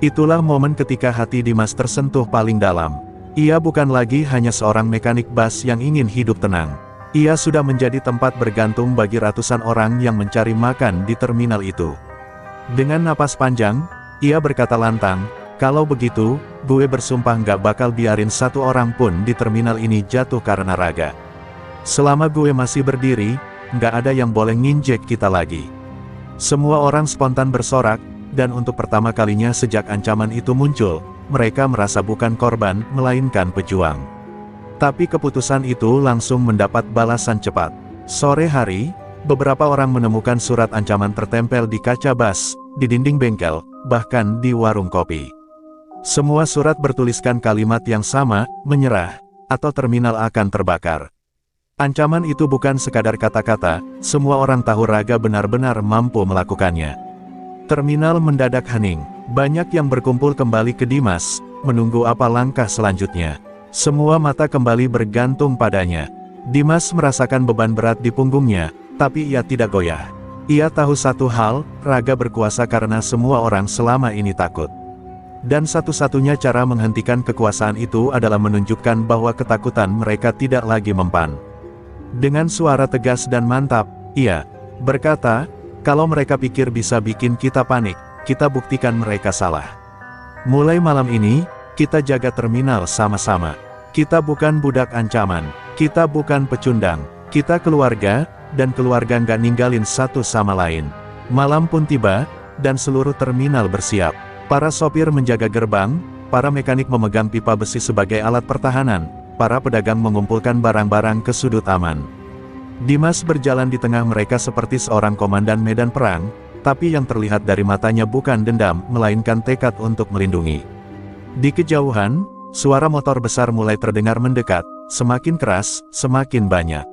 Itulah momen ketika hati Dimas tersentuh paling dalam. Ia bukan lagi hanya seorang mekanik bus yang ingin hidup tenang. Ia sudah menjadi tempat bergantung bagi ratusan orang yang mencari makan di terminal itu. Dengan napas panjang, ia berkata lantang, "Kalau begitu, gue bersumpah nggak bakal biarin satu orang pun di terminal ini jatuh karena Raga. Selama gue masih berdiri, nggak ada yang boleh nginjek kita lagi." Semua orang spontan bersorak, dan untuk pertama kalinya sejak ancaman itu muncul, mereka merasa bukan korban, melainkan pejuang. Tapi keputusan itu langsung mendapat balasan cepat. Sore hari, beberapa orang menemukan surat ancaman tertempel di kaca bus, di dinding bengkel, bahkan di warung kopi. Semua surat bertuliskan kalimat yang sama, "Menyerah, atau terminal akan terbakar." Ancaman itu bukan sekadar kata-kata, semua orang tahu Raga benar-benar mampu melakukannya. Terminal mendadak hening, banyak yang berkumpul kembali ke Dimas, menunggu apa langkah selanjutnya. Semua mata kembali bergantung padanya. Dimas merasakan beban berat di punggungnya, tapi ia tidak goyah. Ia tahu satu hal, Raga berkuasa karena semua orang selama ini takut. Dan satu-satunya cara menghentikan kekuasaan itu adalah menunjukkan bahwa ketakutan mereka tidak lagi mempan. Dengan suara tegas dan mantap, ia berkata, "Kalau mereka pikir bisa bikin kita panik, kita buktikan mereka salah. Mulai malam ini, kita jaga terminal sama-sama. Kita bukan budak ancaman, kita bukan pecundang, kita keluarga, dan keluarga nggak ninggalin satu sama lain." Malam pun tiba, dan seluruh terminal bersiap. Para sopir menjaga gerbang, para mekanik memegang pipa besi sebagai alat pertahanan, para pedagang mengumpulkan barang-barang ke sudut aman. Dimas berjalan di tengah mereka seperti seorang komandan medan perang, tapi yang terlihat dari matanya bukan dendam, melainkan tekad untuk melindungi. Di kejauhan, suara motor besar mulai terdengar mendekat, semakin keras, semakin banyak.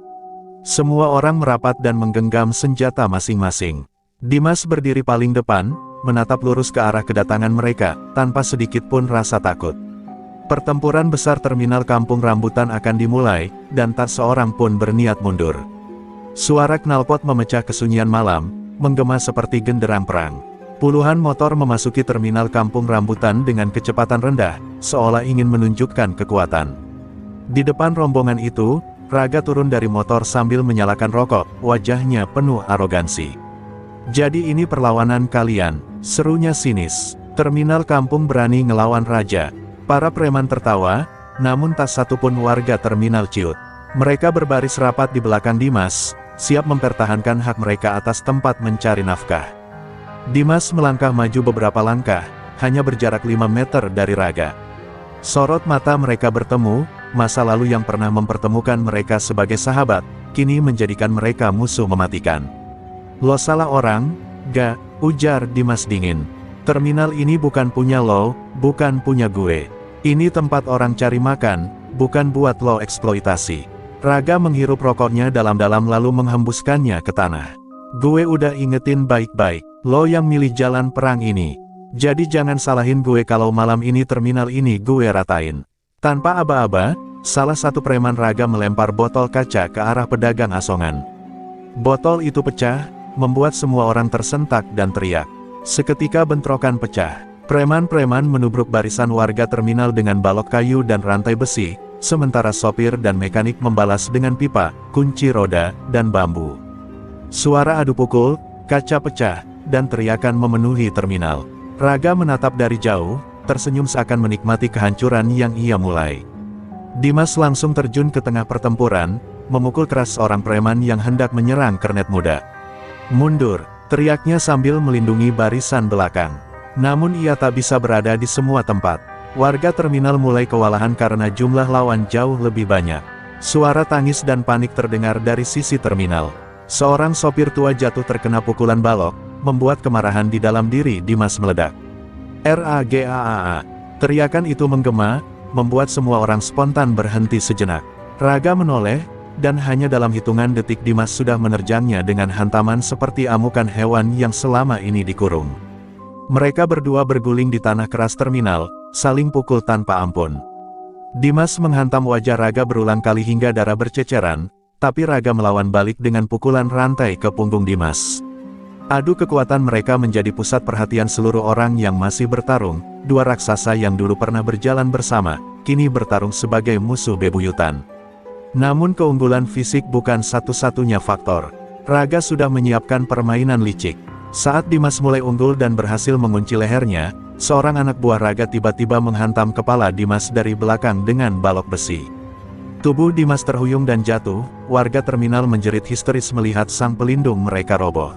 Semua orang merapat dan menggenggam senjata masing-masing. Dimas berdiri paling depan, menatap lurus ke arah kedatangan mereka, tanpa sedikit pun rasa takut. Pertempuran besar terminal Kampung Rambutan akan dimulai, dan tak seorang pun berniat mundur. Suara knalpot memecah kesunyian malam, menggema seperti genderang perang. Puluhan motor memasuki terminal Kampung Rambutan dengan kecepatan rendah, seolah ingin menunjukkan kekuatan. Di depan rombongan itu, Raga turun dari motor sambil menyalakan rokok, wajahnya penuh arogansi. "Jadi ini perlawanan kalian," serunya sinis. "Terminal kampung berani ngelawan raja." Para preman tertawa, namun tak satu pun warga terminal ciut. Mereka berbaris rapat di belakang Dimas, siap mempertahankan hak mereka atas tempat mencari nafkah. Dimas melangkah maju beberapa langkah, hanya berjarak 5 meter dari Raga. Sorot mata mereka bertemu, masa lalu yang pernah mempertemukan mereka sebagai sahabat, kini menjadikan mereka musuh mematikan. "Lo salah orang, ga," ujar Dimas dingin. "Terminal ini bukan punya lo, bukan punya gue. Ini tempat orang cari makan, bukan buat lo eksploitasi." Raga menghirup rokoknya dalam-dalam lalu menghembuskannya ke tanah. Gue udah ingetin baik-baik, lo yang milih jalan perang ini. Jadi jangan salahin gue kalau malam ini terminal ini gue ratain. Tanpa aba-aba, salah satu preman Raga melempar botol kaca ke arah pedagang asongan. Botol itu pecah, membuat semua orang tersentak dan teriak. Seketika bentrokan pecah. Preman-preman menubruk barisan warga terminal dengan balok kayu dan rantai besi, sementara sopir dan mekanik membalas dengan pipa, kunci roda, dan bambu. Suara adu pukul, kaca pecah, dan teriakan memenuhi terminal. Raga menatap dari jauh, tersenyum seakan menikmati kehancuran yang ia mulai. Dimas langsung terjun ke tengah pertempuran, memukul keras seorang preman yang hendak menyerang kernet muda. "Mundur!" teriaknya sambil melindungi barisan belakang. Namun ia tak bisa berada di semua tempat. Warga terminal mulai kewalahan karena jumlah lawan jauh lebih banyak. Suara tangis dan panik terdengar dari sisi terminal. Seorang sopir tua jatuh terkena pukulan balok, membuat kemarahan di dalam diri Dimas meledak. "Ragaa!" teriakan itu menggema, membuat semua orang spontan berhenti sejenak. Raga menoleh, dan hanya dalam hitungan detik Dimas sudah menerjangnya dengan hantaman seperti amukan hewan yang selama ini dikurung. Mereka berdua berguling di tanah keras terminal, saling pukul tanpa ampun. Dimas menghantam wajah Raga berulang kali hingga darah berceceran, tapi Raga melawan balik dengan pukulan rantai ke punggung Dimas. Adu kekuatan mereka menjadi pusat perhatian seluruh orang yang masih bertarung. Dua raksasa yang dulu pernah berjalan bersama, kini bertarung sebagai musuh bebuyutan. Namun keunggulan fisik bukan satu-satunya faktor. Raga sudah menyiapkan permainan licik. Saat Dimas mulai unggul dan berhasil mengunci lehernya, seorang anak buah Raga tiba-tiba menghantam kepala Dimas dari belakang dengan balok besi. Tubuh Dimas terhuyung dan jatuh, warga terminal menjerit histeris melihat sang pelindung mereka roboh.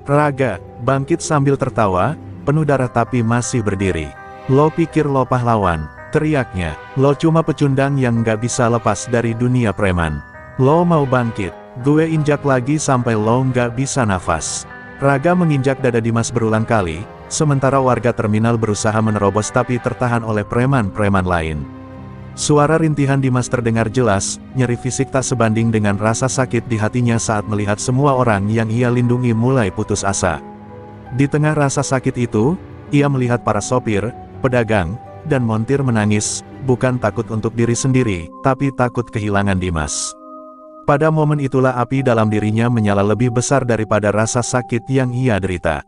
Raga bangkit sambil tertawa, penuh darah tapi masih berdiri. "Lo pikir lo pahlawan?" teriaknya. "Lo cuma pecundang yang nggak bisa lepas dari dunia preman. Lo mau bangkit? Gue injak lagi sampai lo nggak bisa nafas." Raga menginjak dada Dimas berulang kali, sementara warga terminal berusaha menerobos tapi tertahan oleh preman-preman lain. Suara rintihan Dimas terdengar jelas, nyeri fisik tak sebanding dengan rasa sakit di hatinya saat melihat semua orang yang ia lindungi mulai putus asa. Di tengah rasa sakit itu, ia melihat para sopir, pedagang, dan montir menangis, bukan takut untuk diri sendiri, tapi takut kehilangan Dimas. Pada momen itulah api dalam dirinya menyala lebih besar daripada rasa sakit yang ia derita.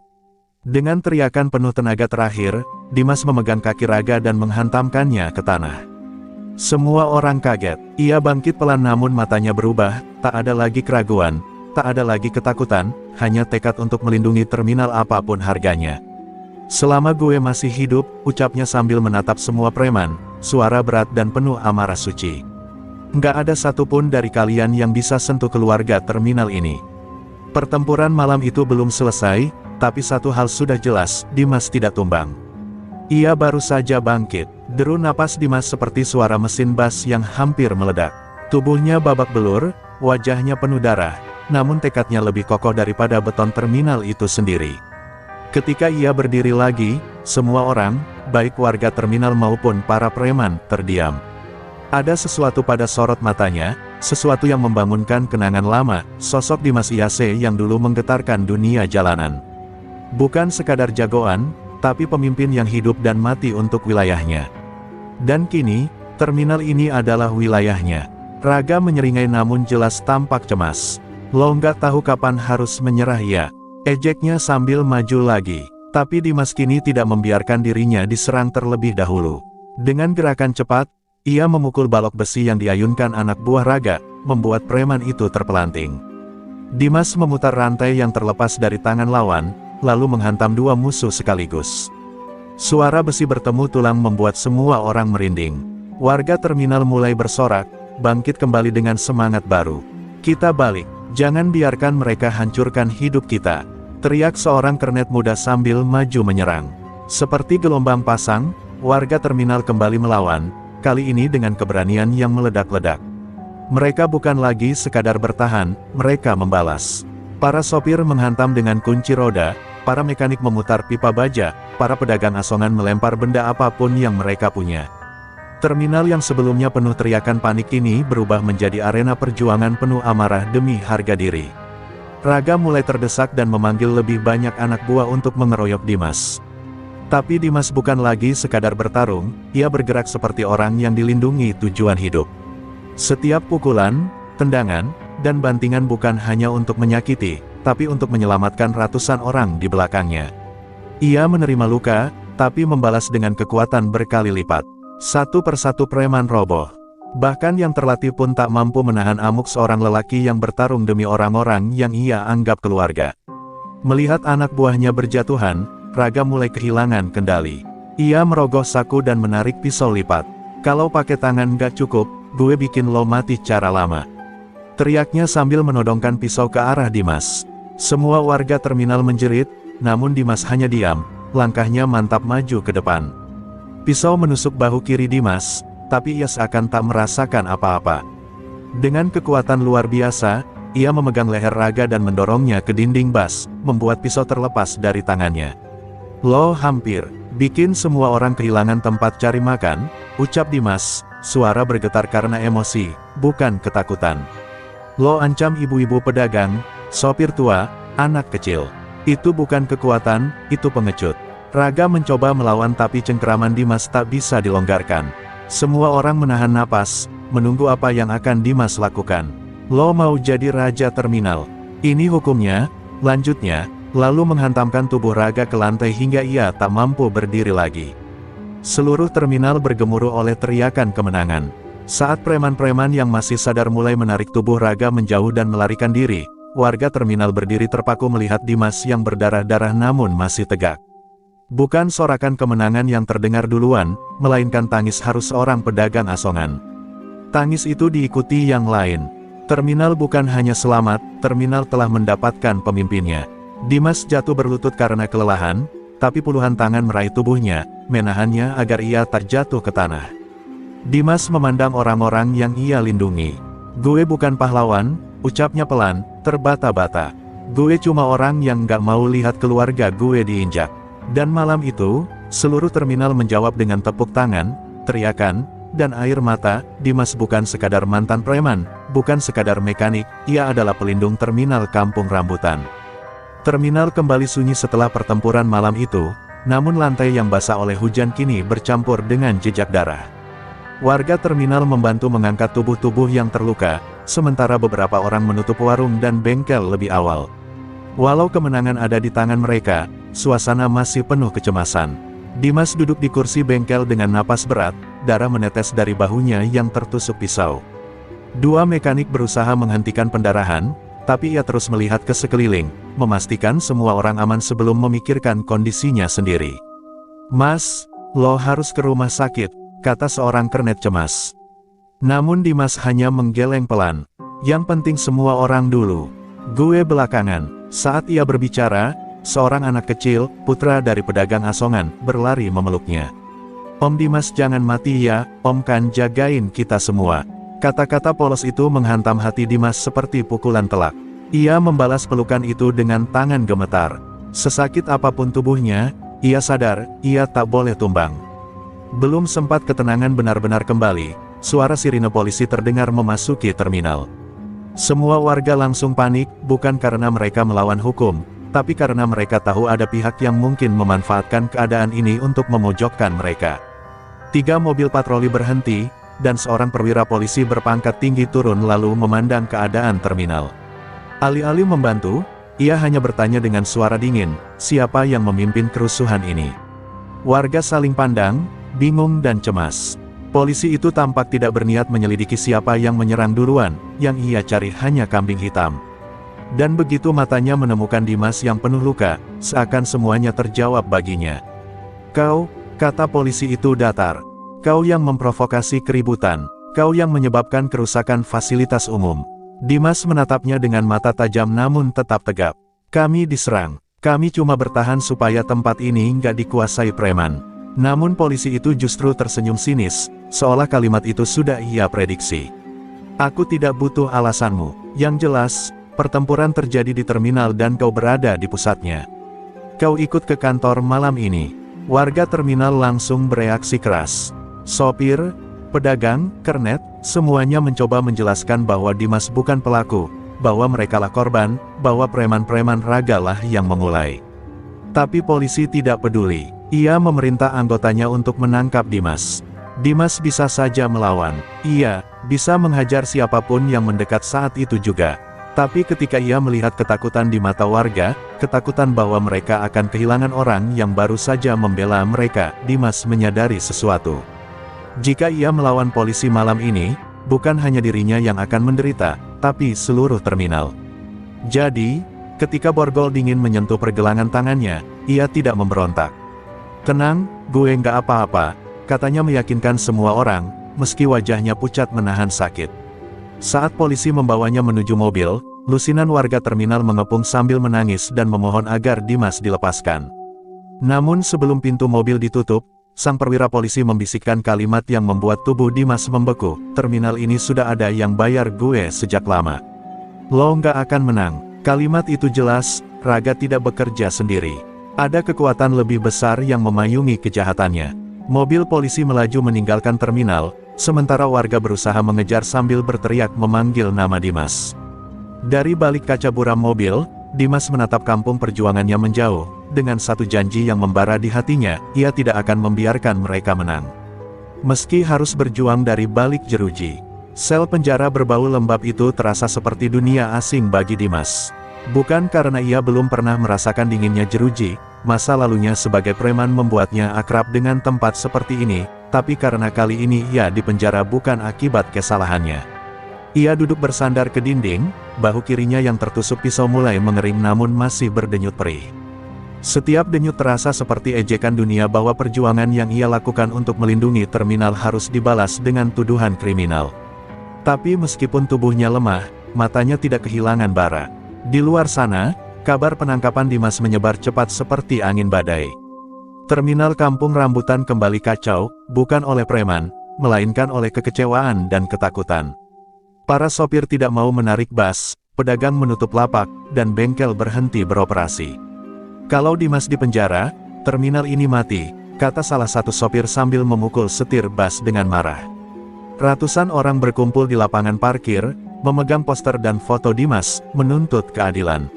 Dengan teriakan penuh tenaga terakhir, Dimas memegang kaki Raga dan menghantamkannya ke tanah. Semua orang kaget. Ia bangkit pelan namun matanya berubah, tak ada lagi keraguan, tak ada lagi ketakutan, hanya tekad untuk melindungi terminal apapun harganya. "Selama gue masih hidup," ucapnya sambil menatap semua preman, suara berat dan penuh amarah suci. "Nggak ada satupun dari kalian yang bisa sentuh keluarga terminal ini." Pertempuran malam itu belum selesai, tapi satu hal sudah jelas, Dimas tidak tumbang. Ia baru saja bangkit. Deru napas Dimas seperti suara mesin bas yang hampir meledak. Tubuhnya babak belur, wajahnya penuh darah, namun tekadnya lebih kokoh daripada beton terminal itu sendiri. Ketika ia berdiri lagi, semua orang, baik warga terminal maupun para preman, terdiam. Ada sesuatu pada sorot matanya, sesuatu yang membangunkan kenangan lama, sosok Dimas Iyase yang dulu menggetarkan dunia jalanan. Bukan sekadar jagoan, tapi pemimpin yang hidup dan mati untuk wilayahnya. Dan kini, terminal ini adalah wilayahnya. Raga menyeringai namun jelas tampak cemas. "Lo nggak tahu kapan harus menyerah ya?" ejeknya sambil maju lagi. Tapi Dimas kini tidak membiarkan dirinya diserang terlebih dahulu. Dengan gerakan cepat, ia memukul balok besi yang diayunkan anak buah Raga, membuat preman itu terpelanting. Dimas memutar rantai yang terlepas dari tangan lawan, lalu menghantam dua musuh sekaligus. Suara besi bertemu tulang membuat semua orang merinding. Warga terminal mulai bersorak, bangkit kembali dengan semangat baru. "Kita balik, jangan biarkan mereka hancurkan hidup kita," teriak seorang kernet muda sambil maju menyerang. Seperti gelombang pasang, warga terminal kembali melawan, kali ini dengan keberanian yang meledak-ledak. Mereka bukan lagi sekadar bertahan, mereka membalas. Para sopir menghantam dengan kunci roda, para mekanik memutar pipa baja, para pedagang asongan melempar benda apapun yang mereka punya. Terminal yang sebelumnya penuh teriakan panik ini berubah menjadi arena perjuangan penuh amarah demi harga diri. Raga mulai terdesak dan memanggil lebih banyak anak buah untuk mengeroyok Dimas. Tapi Dimas bukan lagi sekadar bertarung, ia bergerak seperti orang yang dilindungi tujuan hidup. Setiap pukulan, tendangan, dan bantingan bukan hanya untuk menyakiti, tapi untuk menyelamatkan ratusan orang di belakangnya. Ia menerima luka, tapi membalas dengan kekuatan berkali lipat. Satu persatu preman roboh. Bahkan yang terlatih pun tak mampu menahan amuk seorang lelaki yang bertarung demi orang-orang yang ia anggap keluarga. Melihat anak buahnya berjatuhan, Raga mulai kehilangan kendali. Ia merogoh saku dan menarik pisau lipat. Kalau pakai tangan gak cukup, gue bikin lo mati cara lama. Teriaknya sambil menodongkan pisau ke arah Dimas. Semua warga terminal menjerit, namun Dimas hanya diam, langkahnya mantap maju ke depan. Pisau menusuk bahu kiri Dimas, tapi ia seakan tak merasakan apa-apa. Dengan kekuatan luar biasa, ia memegang leher Raga dan mendorongnya ke dinding bas, membuat pisau terlepas dari tangannya. Lo hampir bikin semua orang kehilangan tempat cari makan, ucap Dimas, suara bergetar karena emosi, bukan ketakutan. Lo ancam ibu-ibu pedagang, sopir tua, anak kecil. Itu bukan kekuatan, itu pengecut. Raga mencoba melawan tapi cengkeraman Dimas tak bisa dilonggarkan. Semua orang menahan napas, menunggu apa yang akan Dimas lakukan. Lo mau jadi raja terminal. Ini hukumnya, lanjutnya, lalu menghantamkan tubuh Raga ke lantai hingga ia tak mampu berdiri lagi. Seluruh terminal bergemuruh oleh teriakan kemenangan. Saat preman-preman yang masih sadar mulai menarik tubuh Raga menjauh dan melarikan diri, warga terminal berdiri terpaku melihat Dimas yang berdarah-darah namun masih tegak. Bukan sorakan kemenangan yang terdengar duluan, melainkan tangis haru seorang pedagang asongan. Tangis itu diikuti yang lain. Terminal bukan hanya selamat, terminal telah mendapatkan pemimpinnya. Dimas jatuh berlutut karena kelelahan, tapi puluhan tangan meraih tubuhnya, menahannya agar ia tak jatuh ke tanah. Dimas memandang orang-orang yang ia lindungi. Gue bukan pahlawan, ucapnya pelan, terbata-bata. Gue cuma orang yang gak mau lihat keluarga gue diinjak. Dan malam itu, seluruh terminal menjawab dengan tepuk tangan, teriakan, dan air mata. Dimas bukan sekadar mantan preman, bukan sekadar mekanik, ia adalah pelindung terminal Kampung Rambutan. Terminal kembali sunyi setelah pertempuran malam itu, namun lantai yang basah oleh hujan kini bercampur dengan jejak darah. Warga terminal membantu mengangkat tubuh-tubuh yang terluka, sementara beberapa orang menutup warung dan bengkel lebih awal. Walau kemenangan ada di tangan mereka, suasana masih penuh kecemasan. Dimas duduk di kursi bengkel dengan napas berat, darah menetes dari bahunya yang tertusuk pisau. Dua mekanik berusaha menghentikan pendarahan, tapi ia terus melihat ke sekeliling, memastikan semua orang aman sebelum memikirkan kondisinya sendiri. Mas, lo harus ke rumah sakit, kata seorang kernet cemas. Namun Dimas hanya menggeleng pelan. Yang penting semua orang dulu. Gue belakangan. Saat ia berbicara, seorang anak kecil, putra dari pedagang asongan, berlari memeluknya. Om Dimas jangan mati ya, Om kan jagain kita semua. Kata-kata polos itu menghantam hati Dimas seperti pukulan telak. Ia membalas pelukan itu dengan tangan gemetar. Sesakit apapun tubuhnya, ia sadar, ia tak boleh tumbang. Belum sempat ketenangan benar-benar kembali, suara sirine polisi terdengar memasuki terminal. Semua warga langsung panik, bukan karena mereka melawan hukum, tapi karena mereka tahu ada pihak yang mungkin memanfaatkan keadaan ini untuk memojokkan mereka. 3 mobil patroli berhenti, dan seorang perwira polisi berpangkat tinggi turun lalu memandang keadaan terminal. Alih-alih membantu, ia hanya bertanya dengan suara dingin, siapa yang memimpin kerusuhan ini? Warga saling pandang, bingung dan cemas. Polisi itu tampak tidak berniat menyelidiki siapa yang menyerang duluan, yang ia cari hanya kambing hitam. Dan begitu matanya menemukan Dimas yang penuh luka, seakan semuanya terjawab baginya. Kau, kata polisi itu datar. Kau yang memprovokasi keributan. Kau yang menyebabkan kerusakan fasilitas umum. Dimas menatapnya dengan mata tajam namun tetap tegap. Kami diserang. Kami cuma bertahan supaya tempat ini nggak dikuasai preman. Namun polisi itu justru tersenyum sinis, seolah kalimat itu sudah ia prediksi. Aku tidak butuh alasanmu. Yang jelas, pertempuran terjadi di terminal dan kau berada di pusatnya. Kau ikut ke kantor malam ini. Warga terminal langsung bereaksi keras. Sopir, pedagang, kernet, semuanya mencoba menjelaskan bahwa Dimas bukan pelaku, bahwa merekalah korban, bahwa preman-preman ragalah yang memulai. Tapi polisi tidak peduli. Ia memerintah anggotanya untuk menangkap Dimas. Dimas bisa saja melawan. Ia bisa menghajar siapapun yang mendekat saat itu juga. Tapi ketika ia melihat ketakutan di mata warga, ketakutan bahwa mereka akan kehilangan orang yang baru saja membela mereka, Dimas menyadari sesuatu. Jika ia melawan polisi malam ini, bukan hanya dirinya yang akan menderita, tapi seluruh terminal. Jadi, ketika borgol dingin menyentuh pergelangan tangannya, ia tidak memberontak. "Tenang, gue nggak apa-apa," katanya meyakinkan semua orang, meski wajahnya pucat menahan sakit. Saat polisi membawanya menuju mobil, lusinan warga terminal mengepung sambil menangis dan memohon agar Dimas dilepaskan. Namun sebelum pintu mobil ditutup, sang perwira polisi membisikkan kalimat yang membuat tubuh Dimas membeku, "Terminal ini sudah ada yang bayar gue sejak lama. Lo nggak akan menang." Kalimat itu jelas, Raga tidak bekerja sendiri. Ada kekuatan lebih besar yang memayungi kejahatannya. Mobil polisi melaju meninggalkan terminal, sementara warga berusaha mengejar sambil berteriak memanggil nama Dimas. Dari balik kaca buram mobil, Dimas menatap kampung perjuangannya menjauh. Dengan satu janji yang membara di hatinya, ia tidak akan membiarkan mereka menang. Meski harus berjuang dari balik jeruji. Sel penjara berbau lembab itu terasa seperti dunia asing bagi Dimas. Bukan karena ia belum pernah merasakan dinginnya jeruji, masa lalunya sebagai preman membuatnya akrab dengan tempat seperti ini, tapi karena kali ini ia dipenjara bukan akibat kesalahannya. Ia duduk bersandar ke dinding, bahu kirinya yang tertusuk pisau mulai mengering namun masih berdenyut perih. Setiap denyut terasa seperti ejekan dunia bahwa perjuangan yang ia lakukan untuk melindungi terminal harus dibalas dengan tuduhan kriminal. Tapi meskipun tubuhnya lemah, matanya tidak kehilangan bara. Di luar sana, kabar penangkapan Dimas menyebar cepat seperti angin badai. Terminal Kampung Rambutan kembali kacau, bukan oleh preman, melainkan oleh kekecewaan dan ketakutan. Para sopir tidak mau menarik bas, pedagang menutup lapak, dan bengkel berhenti beroperasi. "Kalau Dimas dipenjara, terminal ini mati," kata salah satu sopir sambil memukul setir bas dengan marah. Ratusan orang berkumpul di lapangan parkir, memegang poster dan foto Dimas, menuntut keadilan.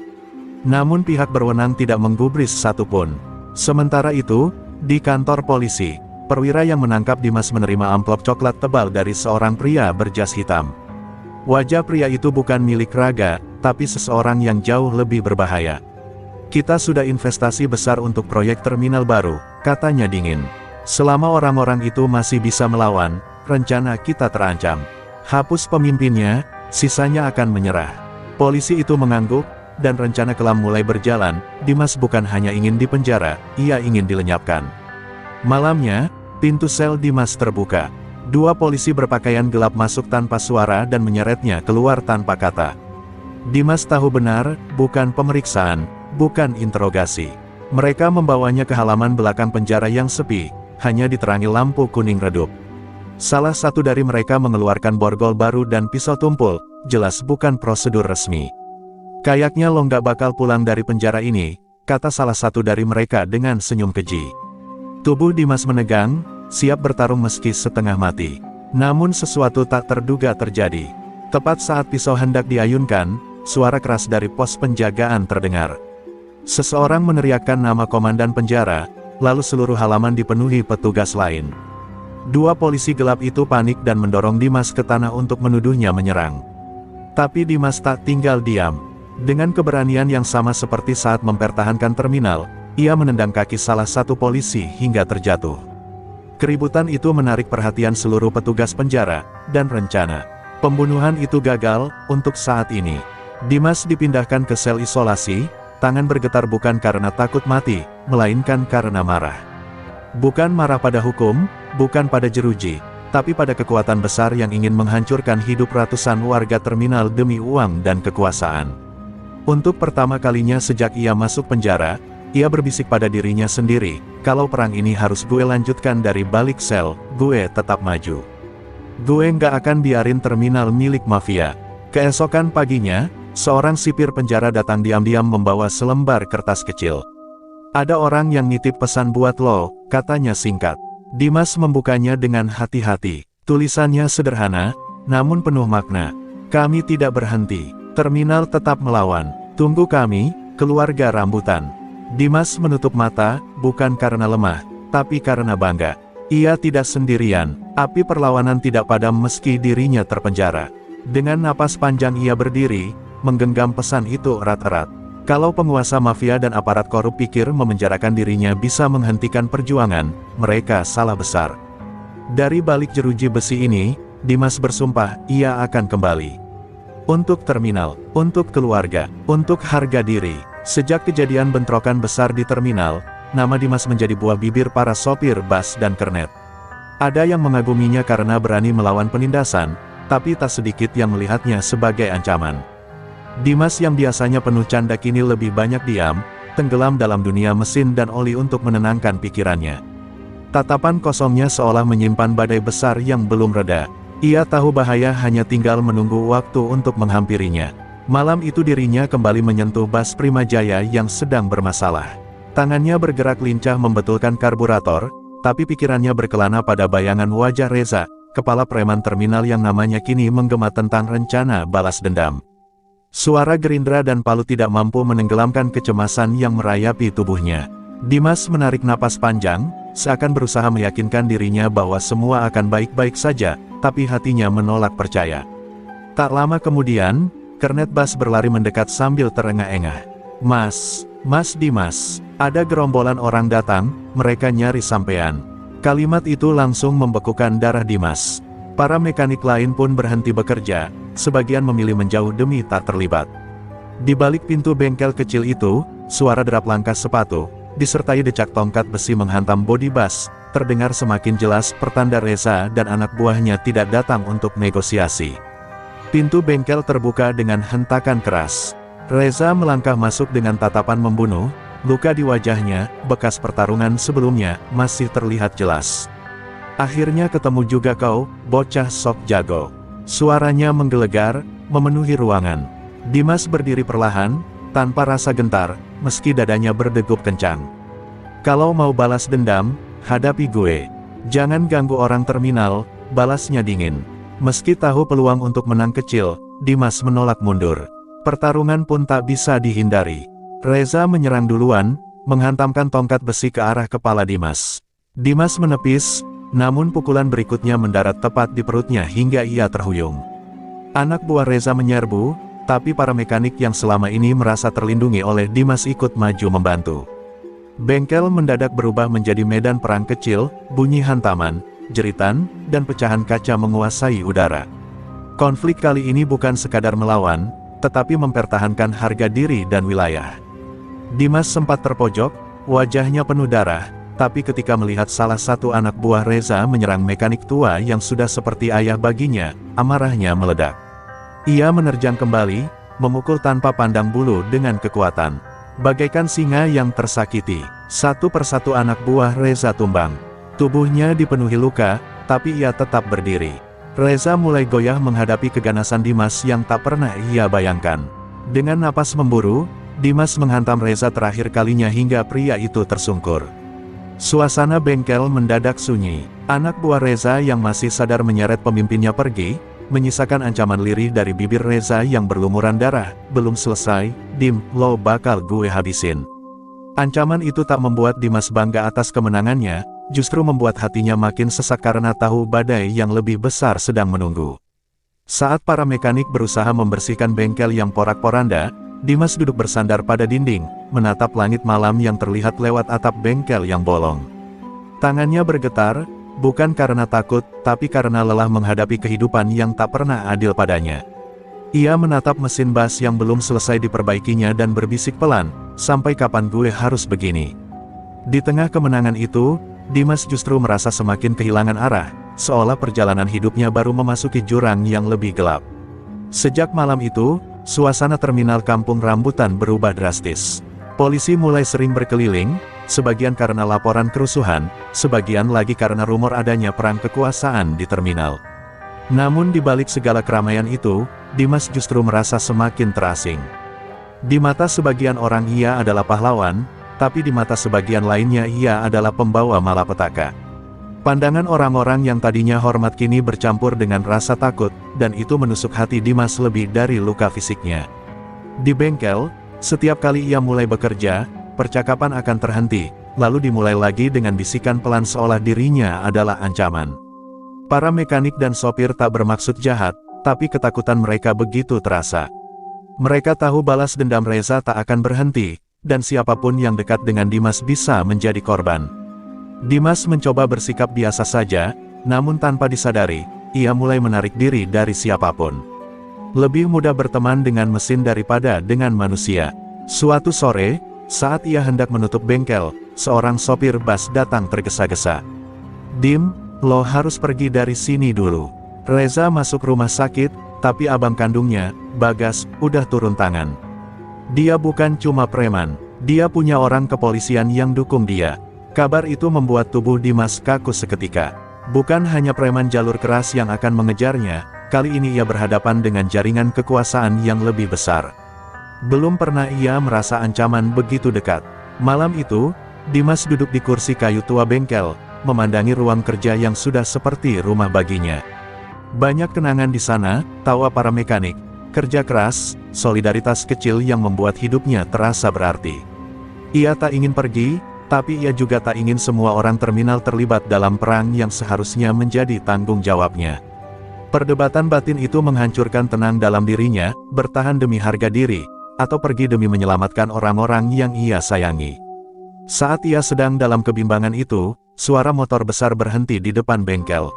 Namun pihak berwenang tidak menggubris satupun. Sementara itu, di kantor polisi, perwira yang menangkap Dimas menerima amplop coklat tebal dari seorang pria berjas hitam. Wajah pria itu bukan milik Raga, tapi seseorang yang jauh lebih berbahaya. "Kita sudah investasi besar untuk proyek terminal baru," katanya dingin. "Selama orang-orang itu masih bisa melawan, rencana kita terancam. Hapus pemimpinnya, sisanya akan menyerah." Polisi itu mengangguk, dan rencana kelam mulai berjalan. Dimas bukan hanya ingin dipenjara, ia ingin dilenyapkan. Malamnya, pintu sel Dimas terbuka. Dua polisi berpakaian gelap masuk tanpa suara dan menyeretnya keluar tanpa kata. Dimas tahu benar, bukan pemeriksaan, bukan interogasi. Mereka membawanya ke halaman belakang penjara yang sepi, hanya diterangi lampu kuning redup. Salah satu dari mereka mengeluarkan borgol baru dan pisau tumpul, jelas bukan prosedur resmi. "Kayaknya lo nggak bakal pulang dari penjara ini," kata salah satu dari mereka dengan senyum keji. Tubuh Dimas menegang, siap bertarung meski setengah mati. Namun sesuatu tak terduga terjadi. Tepat saat pisau hendak diayunkan, suara keras dari pos penjagaan terdengar. Seseorang meneriakkan nama komandan penjara, lalu seluruh halaman dipenuhi petugas lain. Dua polisi gelap itu panik dan mendorong Dimas ke tanah untuk menuduhnya menyerang. Tapi Dimas tak tinggal diam. Dengan keberanian yang sama seperti saat mempertahankan terminal, ia menendang kaki salah satu polisi hingga terjatuh. Keributan itu menarik perhatian seluruh petugas penjara, dan rencana pembunuhan itu gagal untuk saat ini. Dimas dipindahkan ke sel isolasi, tangan bergetar bukan karena takut mati, melainkan karena marah. Bukan marah pada hukum, bukan pada jeruji, tapi pada kekuatan besar yang ingin menghancurkan hidup ratusan warga terminal demi uang dan kekuasaan. Untuk pertama kalinya sejak ia masuk penjara, ia berbisik pada dirinya sendiri, "Kalau perang ini harus gue lanjutkan dari balik sel, gue tetap maju. Gue nggak akan biarin terminal milik mafia." Keesokan paginya, seorang sipir penjara datang diam-diam membawa selembar kertas kecil. "Ada orang yang nitip pesan buat lo," katanya singkat. Dimas membukanya dengan hati-hati. Tulisannya sederhana, namun penuh makna. "Kami tidak berhenti. Terminal tetap melawan. Tunggu kami, keluarga rambutan. Dimas menutup mata, bukan karena lemah, tapi karena bangga. Ia tidak sendirian, api perlawanan tidak padam meski dirinya terpenjara. Dengan napas panjang ia berdiri, menggenggam pesan itu erat-erat. Kalau penguasa mafia dan aparat korup pikir memenjarakan dirinya bisa menghentikan perjuangan, mereka salah besar. Dari balik jeruji besi ini, Dimas bersumpah, ia akan kembali. Untuk terminal, untuk keluarga, untuk harga diri. Sejak kejadian bentrokan besar di terminal, nama Dimas menjadi buah bibir para sopir bas dan kernet. Ada yang mengaguminya karena berani melawan penindasan, tapi tak sedikit yang melihatnya sebagai ancaman. Dimas yang biasanya penuh canda kini lebih banyak diam, tenggelam dalam dunia mesin dan oli untuk menenangkan pikirannya. Tatapan kosongnya seolah menyimpan badai besar yang belum reda. Ia tahu bahaya hanya tinggal menunggu waktu untuk menghampirinya. Malam itu dirinya kembali menyentuh bas Primajaya yang sedang bermasalah. Tangannya bergerak lincah membetulkan karburator, tapi pikirannya berkelana pada bayangan wajah Reza, kepala preman terminal yang namanya kini menggema tentang rencana balas dendam. Suara gerindra dan palu tidak mampu menenggelamkan kecemasan yang merayapi tubuhnya. Dimas menarik napas panjang, seakan berusaha meyakinkan dirinya bahwa semua akan baik-baik saja, tapi hatinya menolak percaya. Tak lama kemudian, kernet bas berlari mendekat sambil terengah-engah. Mas Dimas, ada gerombolan orang datang, mereka nyari sampean. Kalimat itu langsung membekukan darah Dimas. Para mekanik lain pun berhenti bekerja, sebagian memilih menjauh demi tak terlibat. Di balik pintu bengkel kecil itu, suara derap langkah sepatu, disertai decak tongkat besi menghantam bodi bas, terdengar semakin jelas pertanda Reza dan anak buahnya tidak datang untuk negosiasi. Pintu bengkel terbuka dengan hentakan keras. Reza melangkah masuk dengan tatapan membunuh, luka di wajahnya, bekas pertarungan sebelumnya, masih terlihat jelas. Akhirnya ketemu juga kau, bocah sok jago. Suaranya menggelegar, memenuhi ruangan. Dimas berdiri perlahan, tanpa rasa gentar, meski dadanya berdegup kencang. Kalau mau balas dendam, hadapi gue. Jangan ganggu orang terminal, balasnya dingin. Meski tahu peluang untuk menang kecil, Dimas menolak mundur. Pertarungan pun tak bisa dihindari. Reza menyerang duluan, menghantamkan tongkat besi ke arah kepala Dimas. Dimas menepis, namun pukulan berikutnya mendarat tepat di perutnya hingga ia terhuyung. Anak buah Reza menyerbu, tapi para mekanik yang selama ini merasa terlindungi oleh Dimas ikut maju membantu. Bengkel mendadak berubah menjadi medan perang kecil, bunyi hantaman, jeritan, dan pecahan kaca menguasai udara. Konflik kali ini bukan sekadar melawan, tetapi mempertahankan harga diri dan wilayah. Dimas sempat terpojok, wajahnya penuh darah, tapi ketika melihat salah satu anak buah Reza menyerang mekanik tua yang sudah seperti ayah baginya, amarahnya meledak. Ia menerjang kembali, memukul tanpa pandang bulu dengan kekuatan. Bagaikan singa yang tersakiti, satu persatu anak buah Reza tumbang. Tubuhnya dipenuhi luka, tapi ia tetap berdiri. Reza mulai goyah menghadapi keganasan Dimas yang tak pernah ia bayangkan. Dengan napas memburu, Dimas menghantam Reza terakhir kalinya hingga pria itu tersungkur. Suasana bengkel mendadak sunyi. Anak buah Reza yang masih sadar menyeret pemimpinnya pergi, menyisakan ancaman lirih dari bibir Reza yang berlumuran darah. Belum selesai, Dim, lo bakal gue habisin. Ancaman itu tak membuat Dimas bangga atas kemenangannya, justru membuat hatinya makin sesak karena tahu badai yang lebih besar sedang menunggu. Saat para mekanik berusaha membersihkan bengkel yang porak-poranda, Dimas duduk bersandar pada dinding, menatap langit malam yang terlihat lewat atap bengkel yang bolong. Tangannya bergetar, bukan karena takut, tapi karena lelah menghadapi kehidupan yang tak pernah adil padanya. Ia menatap mesin bas yang belum selesai diperbaikinya dan berbisik pelan, sampai kapan gue harus begini? Di tengah kemenangan itu, Dimas justru merasa semakin kehilangan arah, seolah perjalanan hidupnya baru memasuki jurang yang lebih gelap. Sejak malam itu, suasana terminal Kampung Rambutan berubah drastis. Polisi mulai sering berkeliling, sebagian karena laporan kerusuhan, sebagian lagi karena rumor adanya perang kekuasaan di terminal. Namun di balik segala keramaian itu, Dimas justru merasa semakin terasing. Di mata sebagian orang ia adalah pahlawan, tapi di mata sebagian lainnya ia adalah pembawa malapetaka. Pandangan orang-orang yang tadinya hormat kini bercampur dengan rasa takut, dan itu menusuk hati Dimas lebih dari luka fisiknya. Di bengkel, setiap kali ia mulai bekerja, percakapan akan terhenti, lalu dimulai lagi dengan bisikan pelan seolah dirinya adalah ancaman. Para mekanik dan sopir tak bermaksud jahat, tapi ketakutan mereka begitu terasa. Mereka tahu balas dendam Reza tak akan berhenti, dan siapapun yang dekat dengan Dimas bisa menjadi korban. Dimas mencoba bersikap biasa saja, namun tanpa disadari, ia mulai menarik diri dari siapapun. Lebih mudah berteman dengan mesin daripada dengan manusia. Suatu sore, saat ia hendak menutup bengkel, seorang sopir bus datang tergesa-gesa. "Dim, lo harus pergi dari sini dulu." Reza masuk rumah sakit, tapi abang kandungnya, Bagas, udah turun tangan. Dia bukan cuma preman, dia punya orang kepolisian yang dukung dia. Kabar itu membuat tubuh Dimas kaku seketika. Bukan hanya preman jalur keras yang akan mengejarnya, kali ini ia berhadapan dengan jaringan kekuasaan yang lebih besar. Belum pernah ia merasa ancaman begitu dekat. Malam itu, Dimas duduk di kursi kayu tua bengkel, memandangi ruang kerja yang sudah seperti rumah baginya. Banyak kenangan di sana, tawa para mekanik, kerja keras, solidaritas kecil yang membuat hidupnya terasa berarti. Ia tak ingin pergi, tapi ia juga tak ingin semua orang terminal terlibat dalam perang yang seharusnya menjadi tanggung jawabnya. Perdebatan batin itu menghancurkan tenang dalam dirinya, bertahan demi harga diri, atau pergi demi menyelamatkan orang-orang yang ia sayangi. Saat ia sedang dalam kebimbangan itu, suara motor besar berhenti di depan bengkel.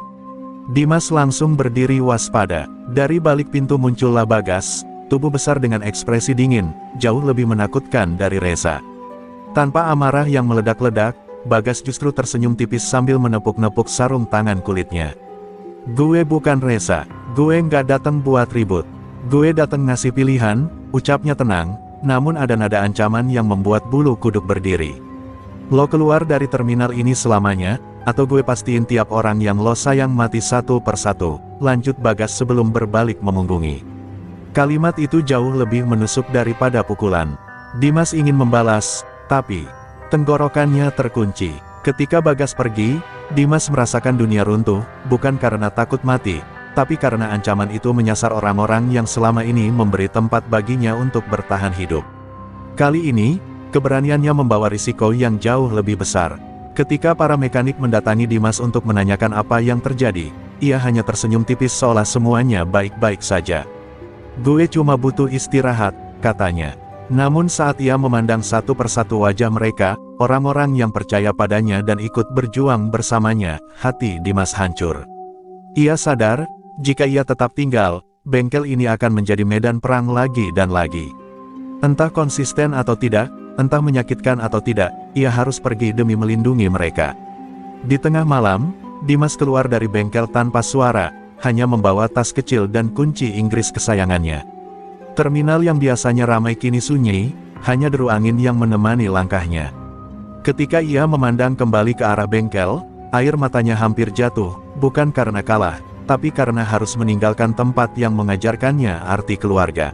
Dimas langsung berdiri waspada. Dari balik pintu muncullah Bagas, tubuh besar dengan ekspresi dingin, jauh lebih menakutkan dari Reza. Tanpa amarah yang meledak-ledak, Bagas justru tersenyum tipis sambil menepuk-nepuk sarung tangan kulitnya. "Gue bukan Reza, gue nggak datang buat ribut. Gue datang ngasih pilihan," ucapnya tenang, namun ada nada ancaman yang membuat bulu kuduk berdiri. "Lo keluar dari terminal ini selamanya, atau gue pastiin tiap orang yang lo sayang mati satu persatu," lanjut Bagas sebelum berbalik memunggungi. Kalimat itu jauh lebih menusuk daripada pukulan. Dimas ingin membalas, tapi tenggorokannya terkunci. Ketika Bagas pergi, Dimas merasakan dunia runtuh, bukan karena takut mati, tapi karena ancaman itu menyasar orang-orang yang selama ini memberi tempat baginya untuk bertahan hidup. Kali ini, keberaniannya membawa risiko yang jauh lebih besar. Ketika para mekanik mendatangi Dimas untuk menanyakan apa yang terjadi, ia hanya tersenyum tipis seolah semuanya baik-baik saja. "Gue cuma butuh istirahat," katanya. Namun saat ia memandang satu persatu wajah mereka, orang-orang yang percaya padanya dan ikut berjuang bersamanya, hati Dimas hancur. Ia sadar, jika ia tetap tinggal, bengkel ini akan menjadi medan perang lagi dan lagi. Entah konsisten atau tidak, entah menyakitkan atau tidak, ia harus pergi demi melindungi mereka. Di tengah malam, Dimas keluar dari bengkel tanpa suara, hanya membawa tas kecil dan kunci Inggris kesayangannya. Terminal yang biasanya ramai kini sunyi, hanya deru angin yang menemani langkahnya. Ketika ia memandang kembali ke arah bengkel, air matanya hampir jatuh, bukan karena kalah, tapi karena harus meninggalkan tempat yang mengajarkannya arti keluarga.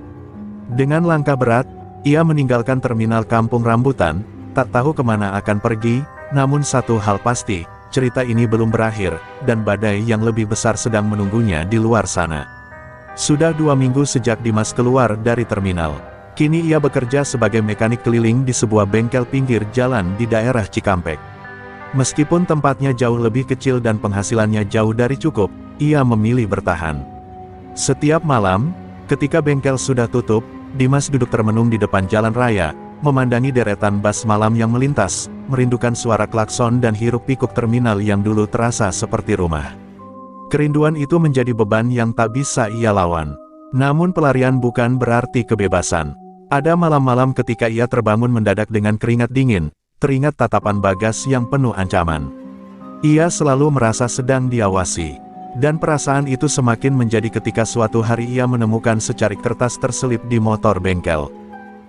Dengan langkah berat, ia meninggalkan terminal Kampung Rambutan, tak tahu kemana akan pergi, namun satu hal pasti, cerita ini belum berakhir, dan badai yang lebih besar sedang menunggunya di luar sana. Sudah 2 minggu sejak Dimas keluar dari terminal. Kini ia bekerja sebagai mekanik keliling di sebuah bengkel pinggir jalan di daerah Cikampek. Meskipun tempatnya jauh lebih kecil dan penghasilannya jauh dari cukup, ia memilih bertahan. Setiap malam, ketika bengkel sudah tutup, Dimas duduk termenung di depan jalan raya, memandangi deretan bus malam yang melintas, merindukan suara klakson dan hiruk-pikuk terminal yang dulu terasa seperti rumah. Kerinduan itu menjadi beban yang tak bisa ia lawan. Namun pelarian bukan berarti kebebasan. Ada malam-malam ketika ia terbangun mendadak dengan keringat dingin, teringat tatapan Bagas yang penuh ancaman. Ia selalu merasa sedang diawasi. Dan perasaan itu semakin menjadi ketika suatu hari ia menemukan secarik kertas terselip di motor bengkel.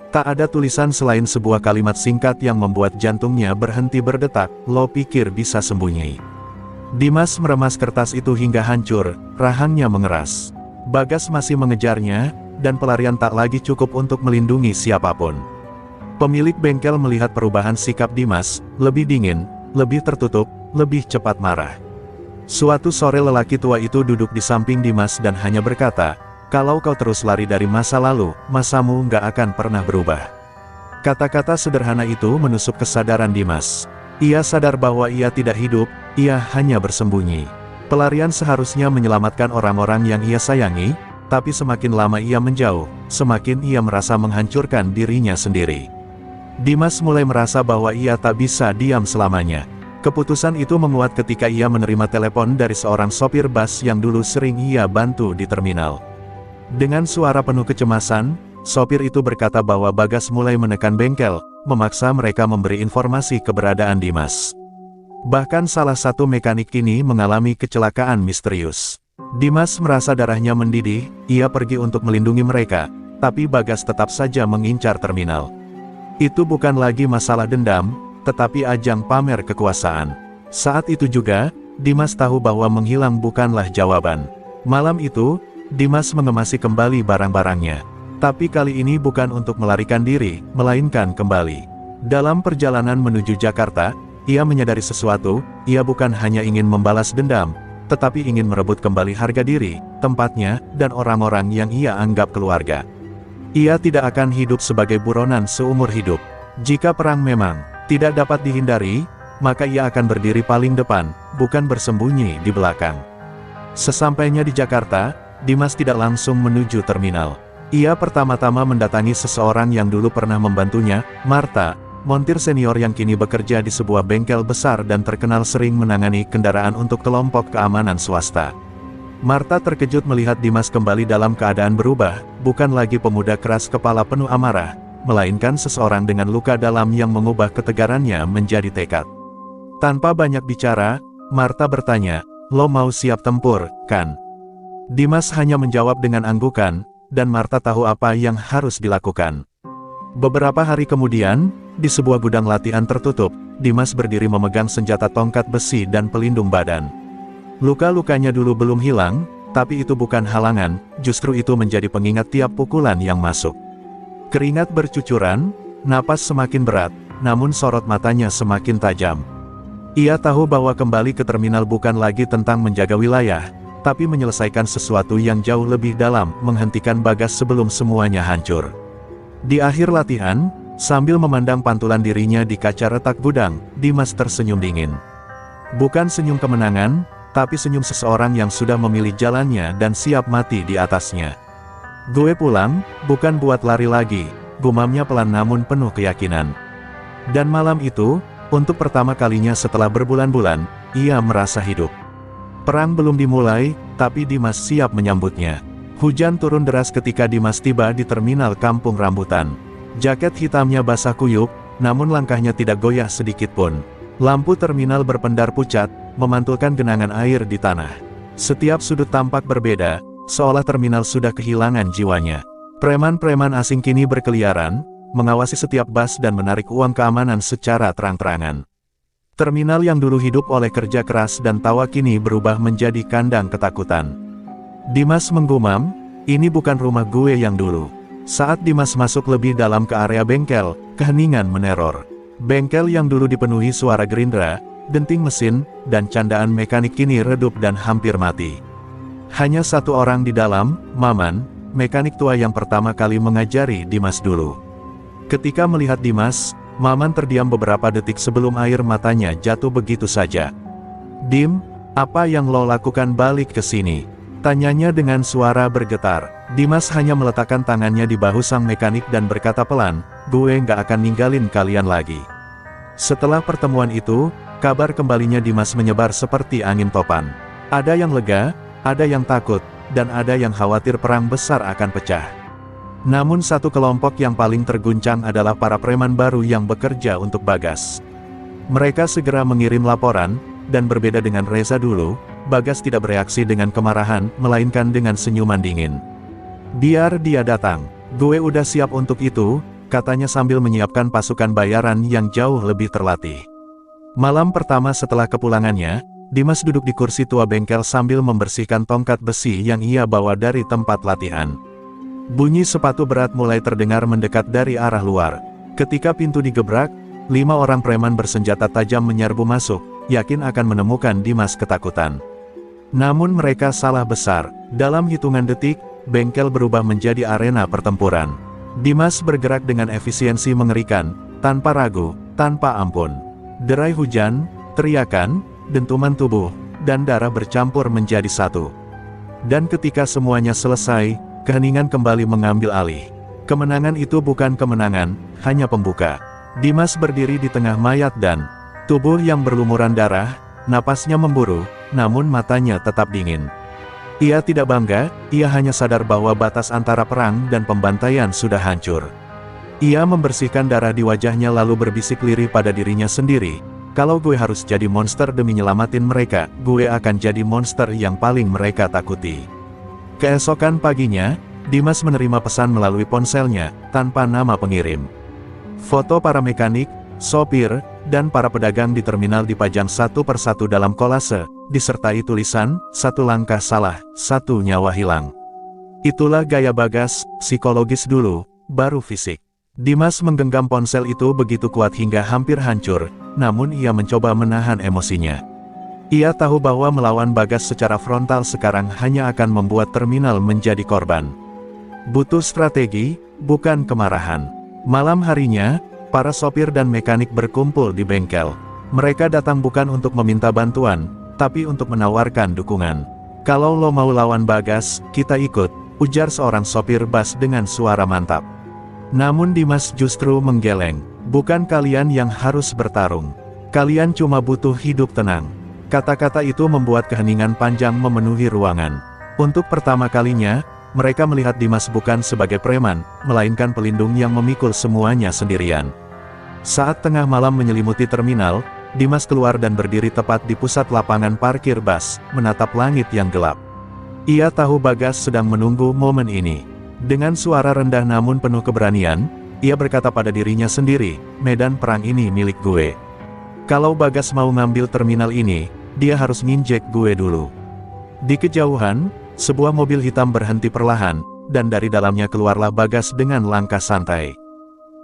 Tak ada tulisan selain sebuah kalimat singkat yang membuat jantungnya berhenti berdetak, "Lo pikir bisa sembunyi?" Dimas meremas kertas itu hingga hancur, rahangnya mengeras. Bagas masih mengejarnya, dan pelarian tak lagi cukup untuk melindungi siapapun. Pemilik bengkel melihat perubahan sikap Dimas, lebih dingin, lebih tertutup, lebih cepat marah. Suatu sore lelaki tua itu duduk di samping Dimas dan hanya berkata, "Kalau kau terus lari dari masa lalu, masamu nggak akan pernah berubah." Kata-kata sederhana itu menusuk kesadaran Dimas. Ia sadar bahwa ia tidak hidup, ia hanya bersembunyi. Pelarian seharusnya menyelamatkan orang-orang yang ia sayangi, tapi semakin lama ia menjauh, semakin ia merasa menghancurkan dirinya sendiri. Dimas mulai merasa bahwa ia tak bisa diam selamanya. Keputusan itu menguat ketika ia menerima telepon dari seorang sopir bus yang dulu sering ia bantu di terminal. Dengan suara penuh kecemasan, sopir itu berkata bahwa Bagas mulai menekan bengkel, memaksa mereka memberi informasi keberadaan Dimas. Bahkan salah satu mekanik kini mengalami kecelakaan misterius. Dimas merasa darahnya mendidih, ia pergi untuk melindungi mereka, tapi Bagas tetap saja mengincar terminal. Itu bukan lagi masalah dendam, tetapi ajang pamer kekuasaan. Saat itu juga, Dimas tahu bahwa menghilang bukanlah jawaban. Malam itu, Dimas mengemasi kembali barang-barangnya. Tapi kali ini bukan untuk melarikan diri, melainkan kembali. Dalam perjalanan menuju Jakarta, ia menyadari sesuatu, ia bukan hanya ingin membalas dendam, tetapi ingin merebut kembali harga diri, tempatnya, dan orang-orang yang ia anggap keluarga. Ia tidak akan hidup sebagai buronan seumur hidup. Jika perang memang tidak dapat dihindari, maka ia akan berdiri paling depan, bukan bersembunyi di belakang. Sesampainya di Jakarta, Dimas tidak langsung menuju terminal. Ia pertama-tama mendatangi seseorang yang dulu pernah membantunya, Marta, montir senior yang kini bekerja di sebuah bengkel besar dan terkenal sering menangani kendaraan untuk kelompok keamanan swasta. Marta terkejut melihat Dimas kembali dalam keadaan berubah, bukan lagi pemuda keras kepala penuh amarah, melainkan seseorang dengan luka dalam yang mengubah ketegarannya menjadi tekad. Tanpa banyak bicara, Marta bertanya, "Lo mau siap tempur, kan?" Dimas hanya menjawab dengan anggukan, dan Marta tahu apa yang harus dilakukan. Beberapa hari kemudian, di sebuah gudang latihan tertutup, Dimas berdiri memegang senjata tongkat besi dan pelindung badan. Luka-lukanya dulu belum hilang, tapi itu bukan halangan, justru itu menjadi pengingat tiap pukulan yang masuk. Keringat bercucuran, napas semakin berat, namun sorot matanya semakin tajam. Ia tahu bahwa kembali ke terminal bukan lagi tentang menjaga wilayah, tapi menyelesaikan sesuatu yang jauh lebih dalam, menghentikan Bagas sebelum semuanya hancur. Di akhir latihan, sambil memandang pantulan dirinya di kaca retak gudang, Dimas tersenyum dingin. Bukan senyum kemenangan, tapi senyum seseorang yang sudah memilih jalannya dan siap mati di atasnya. "Gue pulang, bukan buat lari lagi," gumamnya pelan namun penuh keyakinan. Dan malam itu, untuk pertama kalinya setelah berbulan-bulan, ia merasa hidup. Perang belum dimulai, tapi Dimas siap menyambutnya. Hujan turun deras ketika Dimas tiba di terminal Kampung Rambutan. Jaket hitamnya basah kuyup, namun langkahnya tidak goyah sedikit pun. Lampu terminal berpendar pucat, memantulkan genangan air di tanah. Setiap sudut tampak berbeda, seolah terminal sudah kehilangan jiwanya. Preman-preman asing kini berkeliaran, mengawasi setiap bus dan menarik uang keamanan secara terang-terangan. Terminal yang dulu hidup oleh kerja keras dan tawa kini berubah menjadi kandang ketakutan. Dimas menggumam, "Ini bukan rumah gue yang dulu." Saat Dimas masuk lebih dalam ke area bengkel, keheningan meneror. Bengkel yang dulu dipenuhi suara gerindra, denting mesin, dan candaan mekanik kini redup dan hampir mati. Hanya satu orang di dalam, Maman, mekanik tua yang pertama kali mengajari Dimas dulu. Ketika melihat Dimas, Maman terdiam beberapa detik sebelum air matanya jatuh begitu saja. "Dim, apa yang lo lakukan balik ke sini?" tanyanya dengan suara bergetar. Dimas hanya meletakkan tangannya di bahu sang mekanik dan berkata pelan, "Gue nggak akan ninggalin kalian lagi." Setelah pertemuan itu, kabar kembalinya Dimas menyebar seperti angin topan. Ada yang lega, ada yang takut, dan ada yang khawatir perang besar akan pecah. Namun satu kelompok yang paling terguncang adalah para preman baru yang bekerja untuk Bagas. Mereka segera mengirim laporan, dan berbeda dengan Reza dulu, Bagas tidak bereaksi dengan kemarahan, melainkan dengan senyuman dingin. "Biar dia datang. Gue udah siap untuk itu," katanya sambil menyiapkan pasukan bayaran yang jauh lebih terlatih. Malam pertama setelah kepulangannya, Dimas duduk di kursi tua bengkel sambil membersihkan tongkat besi yang ia bawa dari tempat latihan. Bunyi sepatu berat mulai terdengar mendekat dari arah luar. Ketika pintu digebrak, 5 orang preman bersenjata tajam menyerbu masuk, yakin akan menemukan Dimas ketakutan. Namun mereka salah besar. Dalam hitungan detik, bengkel berubah menjadi arena pertempuran. Dimas bergerak dengan efisiensi mengerikan, tanpa ragu, tanpa ampun. Derai hujan, teriakan, dentuman tubuh, dan darah bercampur menjadi satu. Dan ketika semuanya selesai, keheningan kembali mengambil alih. Kemenangan itu bukan kemenangan, hanya pembuka. Dimas berdiri di tengah mayat dan tubuh yang berlumuran darah, napasnya memburu, namun matanya tetap dingin. Ia tidak bangga, ia hanya sadar bahwa batas antara perang dan pembantaian sudah hancur. Ia membersihkan darah di wajahnya lalu berbisik lirih pada dirinya sendiri. Kalau gue harus jadi monster demi nyelamatin mereka, gue akan jadi monster yang paling mereka takuti. Keesokan paginya, Dimas menerima pesan melalui ponselnya, tanpa nama pengirim. Foto para mekanik, sopir, dan para pedagang di terminal dipajang satu persatu dalam kolase, disertai tulisan, "Satu langkah salah, satu nyawa hilang." Itulah gaya Bagas, psikologis dulu, baru fisik. Dimas menggenggam ponsel itu begitu kuat hingga hampir hancur, namun ia mencoba menahan emosinya. Ia tahu bahwa melawan Bagas secara frontal sekarang hanya akan membuat terminal menjadi korban. Butuh strategi, bukan kemarahan. Malam harinya, para sopir dan mekanik berkumpul di bengkel. Mereka datang bukan untuk meminta bantuan, tapi untuk menawarkan dukungan. "Kalau lo mau lawan Bagas, kita ikut," ujar seorang sopir bas dengan suara mantap. Namun Dimas justru menggeleng. "Bukan kalian yang harus bertarung. Kalian cuma butuh hidup tenang." Kata-kata itu membuat keheningan panjang memenuhi ruangan. Untuk pertama kalinya, mereka melihat Dimas bukan sebagai preman, melainkan pelindung yang memikul semuanya sendirian. Saat tengah malam menyelimuti terminal, Dimas keluar dan berdiri tepat di pusat lapangan parkir bus, menatap langit yang gelap. Ia tahu Bagas sedang menunggu momen ini. Dengan suara rendah namun penuh keberanian, ia berkata pada dirinya sendiri, "Medan perang ini milik gue. Kalau Bagas mau ngambil terminal ini, dia harus nginjek gue dulu." Di kejauhan, sebuah mobil hitam berhenti perlahan, dan dari dalamnya keluarlah Bagas dengan langkah santai.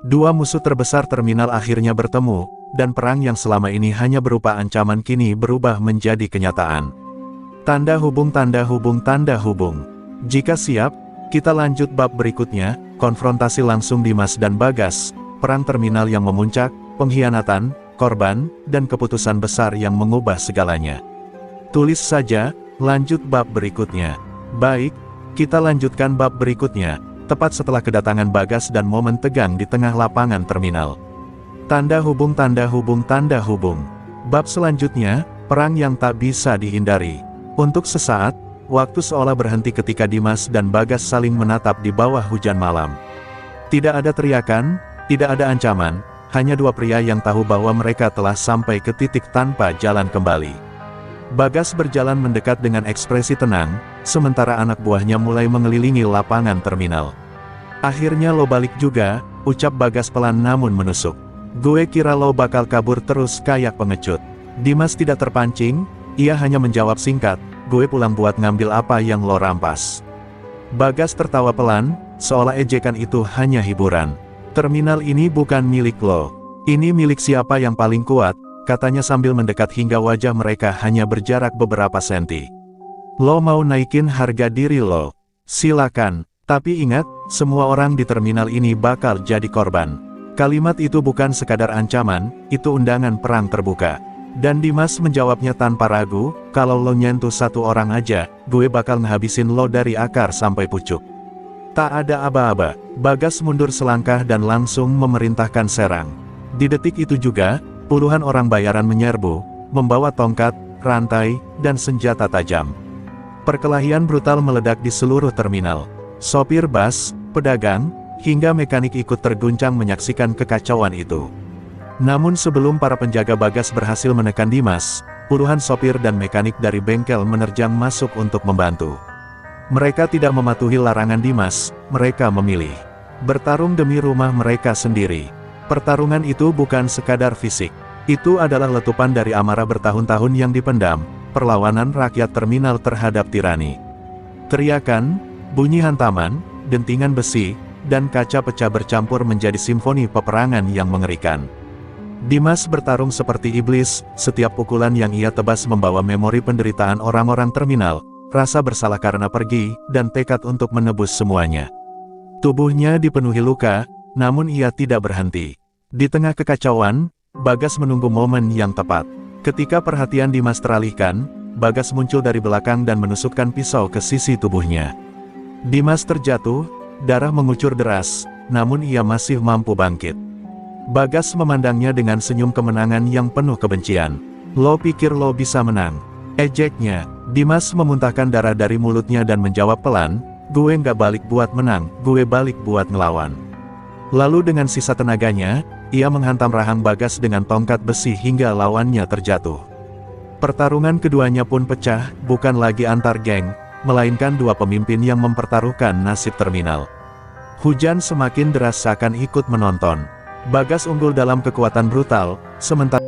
Dua musuh terbesar terminal akhirnya bertemu, dan perang yang selama ini hanya berupa ancaman kini berubah menjadi kenyataan. Tanda hubung, tanda hubung, tanda hubung. Jika siap, kita lanjut bab berikutnya, konfrontasi langsung Dimas dan Bagas, perang terminal yang memuncak, pengkhianatan, korban, dan keputusan besar yang mengubah segalanya. Tulis saja, lanjut bab berikutnya. Baik, kita lanjutkan bab berikutnya, tepat setelah kedatangan Bagas dan momen tegang di tengah lapangan terminal. Tanda hubung, tanda hubung, tanda hubung. Bab selanjutnya, perang yang tak bisa dihindari. Untuk sesaat, waktu seolah berhenti ketika Dimas dan Bagas saling menatap di bawah hujan malam. Tidak ada teriakan, tidak ada ancaman, hanya dua pria yang tahu bahwa mereka telah sampai ke titik tanpa jalan kembali. Bagas berjalan mendekat dengan ekspresi tenang, sementara anak buahnya mulai mengelilingi lapangan terminal. "Akhirnya lo balik juga," ucap Bagas pelan namun menusuk. "Gue kira lo bakal kabur terus kayak pengecut." Dimas tidak terpancing, ia hanya menjawab singkat, "Gue pulang buat ngambil apa yang lo rampas." Bagas tertawa pelan, seolah ejekan itu hanya hiburan. "Terminal ini bukan milik lo. Ini milik siapa yang paling kuat," katanya sambil mendekat hingga wajah mereka hanya berjarak beberapa senti. "Lo mau naikin harga diri lo? Silakan. Tapi ingat, semua orang di terminal ini bakal jadi korban." Kalimat itu bukan sekadar ancaman, itu undangan perang terbuka. Dan Dimas menjawabnya tanpa ragu, "Kalau lo nyentuh satu orang aja, gue bakal ngehabisin lo dari akar sampai pucuk." Tak ada aba-aba, Bagas mundur selangkah dan langsung memerintahkan serang. Di detik itu juga, puluhan orang bayaran menyerbu, membawa tongkat, rantai, dan senjata tajam. Perkelahian brutal meledak di seluruh terminal. Sopir bus, pedagang, hingga mekanik ikut terguncang menyaksikan kekacauan itu. Namun sebelum para penjaga Bagas berhasil menekan Dimas, puluhan sopir dan mekanik dari bengkel menerjang masuk untuk membantu. Mereka tidak mematuhi larangan Dimas, mereka memilih bertarung demi rumah mereka sendiri. Pertarungan itu bukan sekadar fisik. Itu adalah letupan dari amarah bertahun-tahun yang dipendam, perlawanan rakyat terminal terhadap tirani. Teriakan, bunyi hantaman, dentingan besi, dan kaca pecah bercampur menjadi simfoni peperangan yang mengerikan. Dimas bertarung seperti iblis, setiap pukulan yang ia tebas membawa memori penderitaan orang-orang terminal, rasa bersalah karena pergi, dan tekad untuk menebus semuanya. Tubuhnya dipenuhi luka, namun ia tidak berhenti. Di tengah kekacauan, Bagas menunggu momen yang tepat. Ketika perhatian Dimas teralihkan, Bagas muncul dari belakang dan menusukkan pisau ke sisi tubuhnya. Dimas terjatuh, darah mengucur deras, namun ia masih mampu bangkit. Bagas memandangnya dengan senyum kemenangan yang penuh kebencian. "Lo pikir lo bisa menang?" ejeknya. Dimas memuntahkan darah dari mulutnya dan menjawab pelan, "Gue nggak balik buat menang, gue balik buat ngelawan." Lalu dengan sisa tenaganya, ia menghantam rahang Bagas dengan tongkat besi hingga lawannya terjatuh. Pertarungan keduanya pun pecah, bukan lagi antar geng, melainkan dua pemimpin yang mempertaruhkan nasib terminal. Hujan semakin deras seakan ikut menonton. Bagas unggul dalam kekuatan brutal, sementara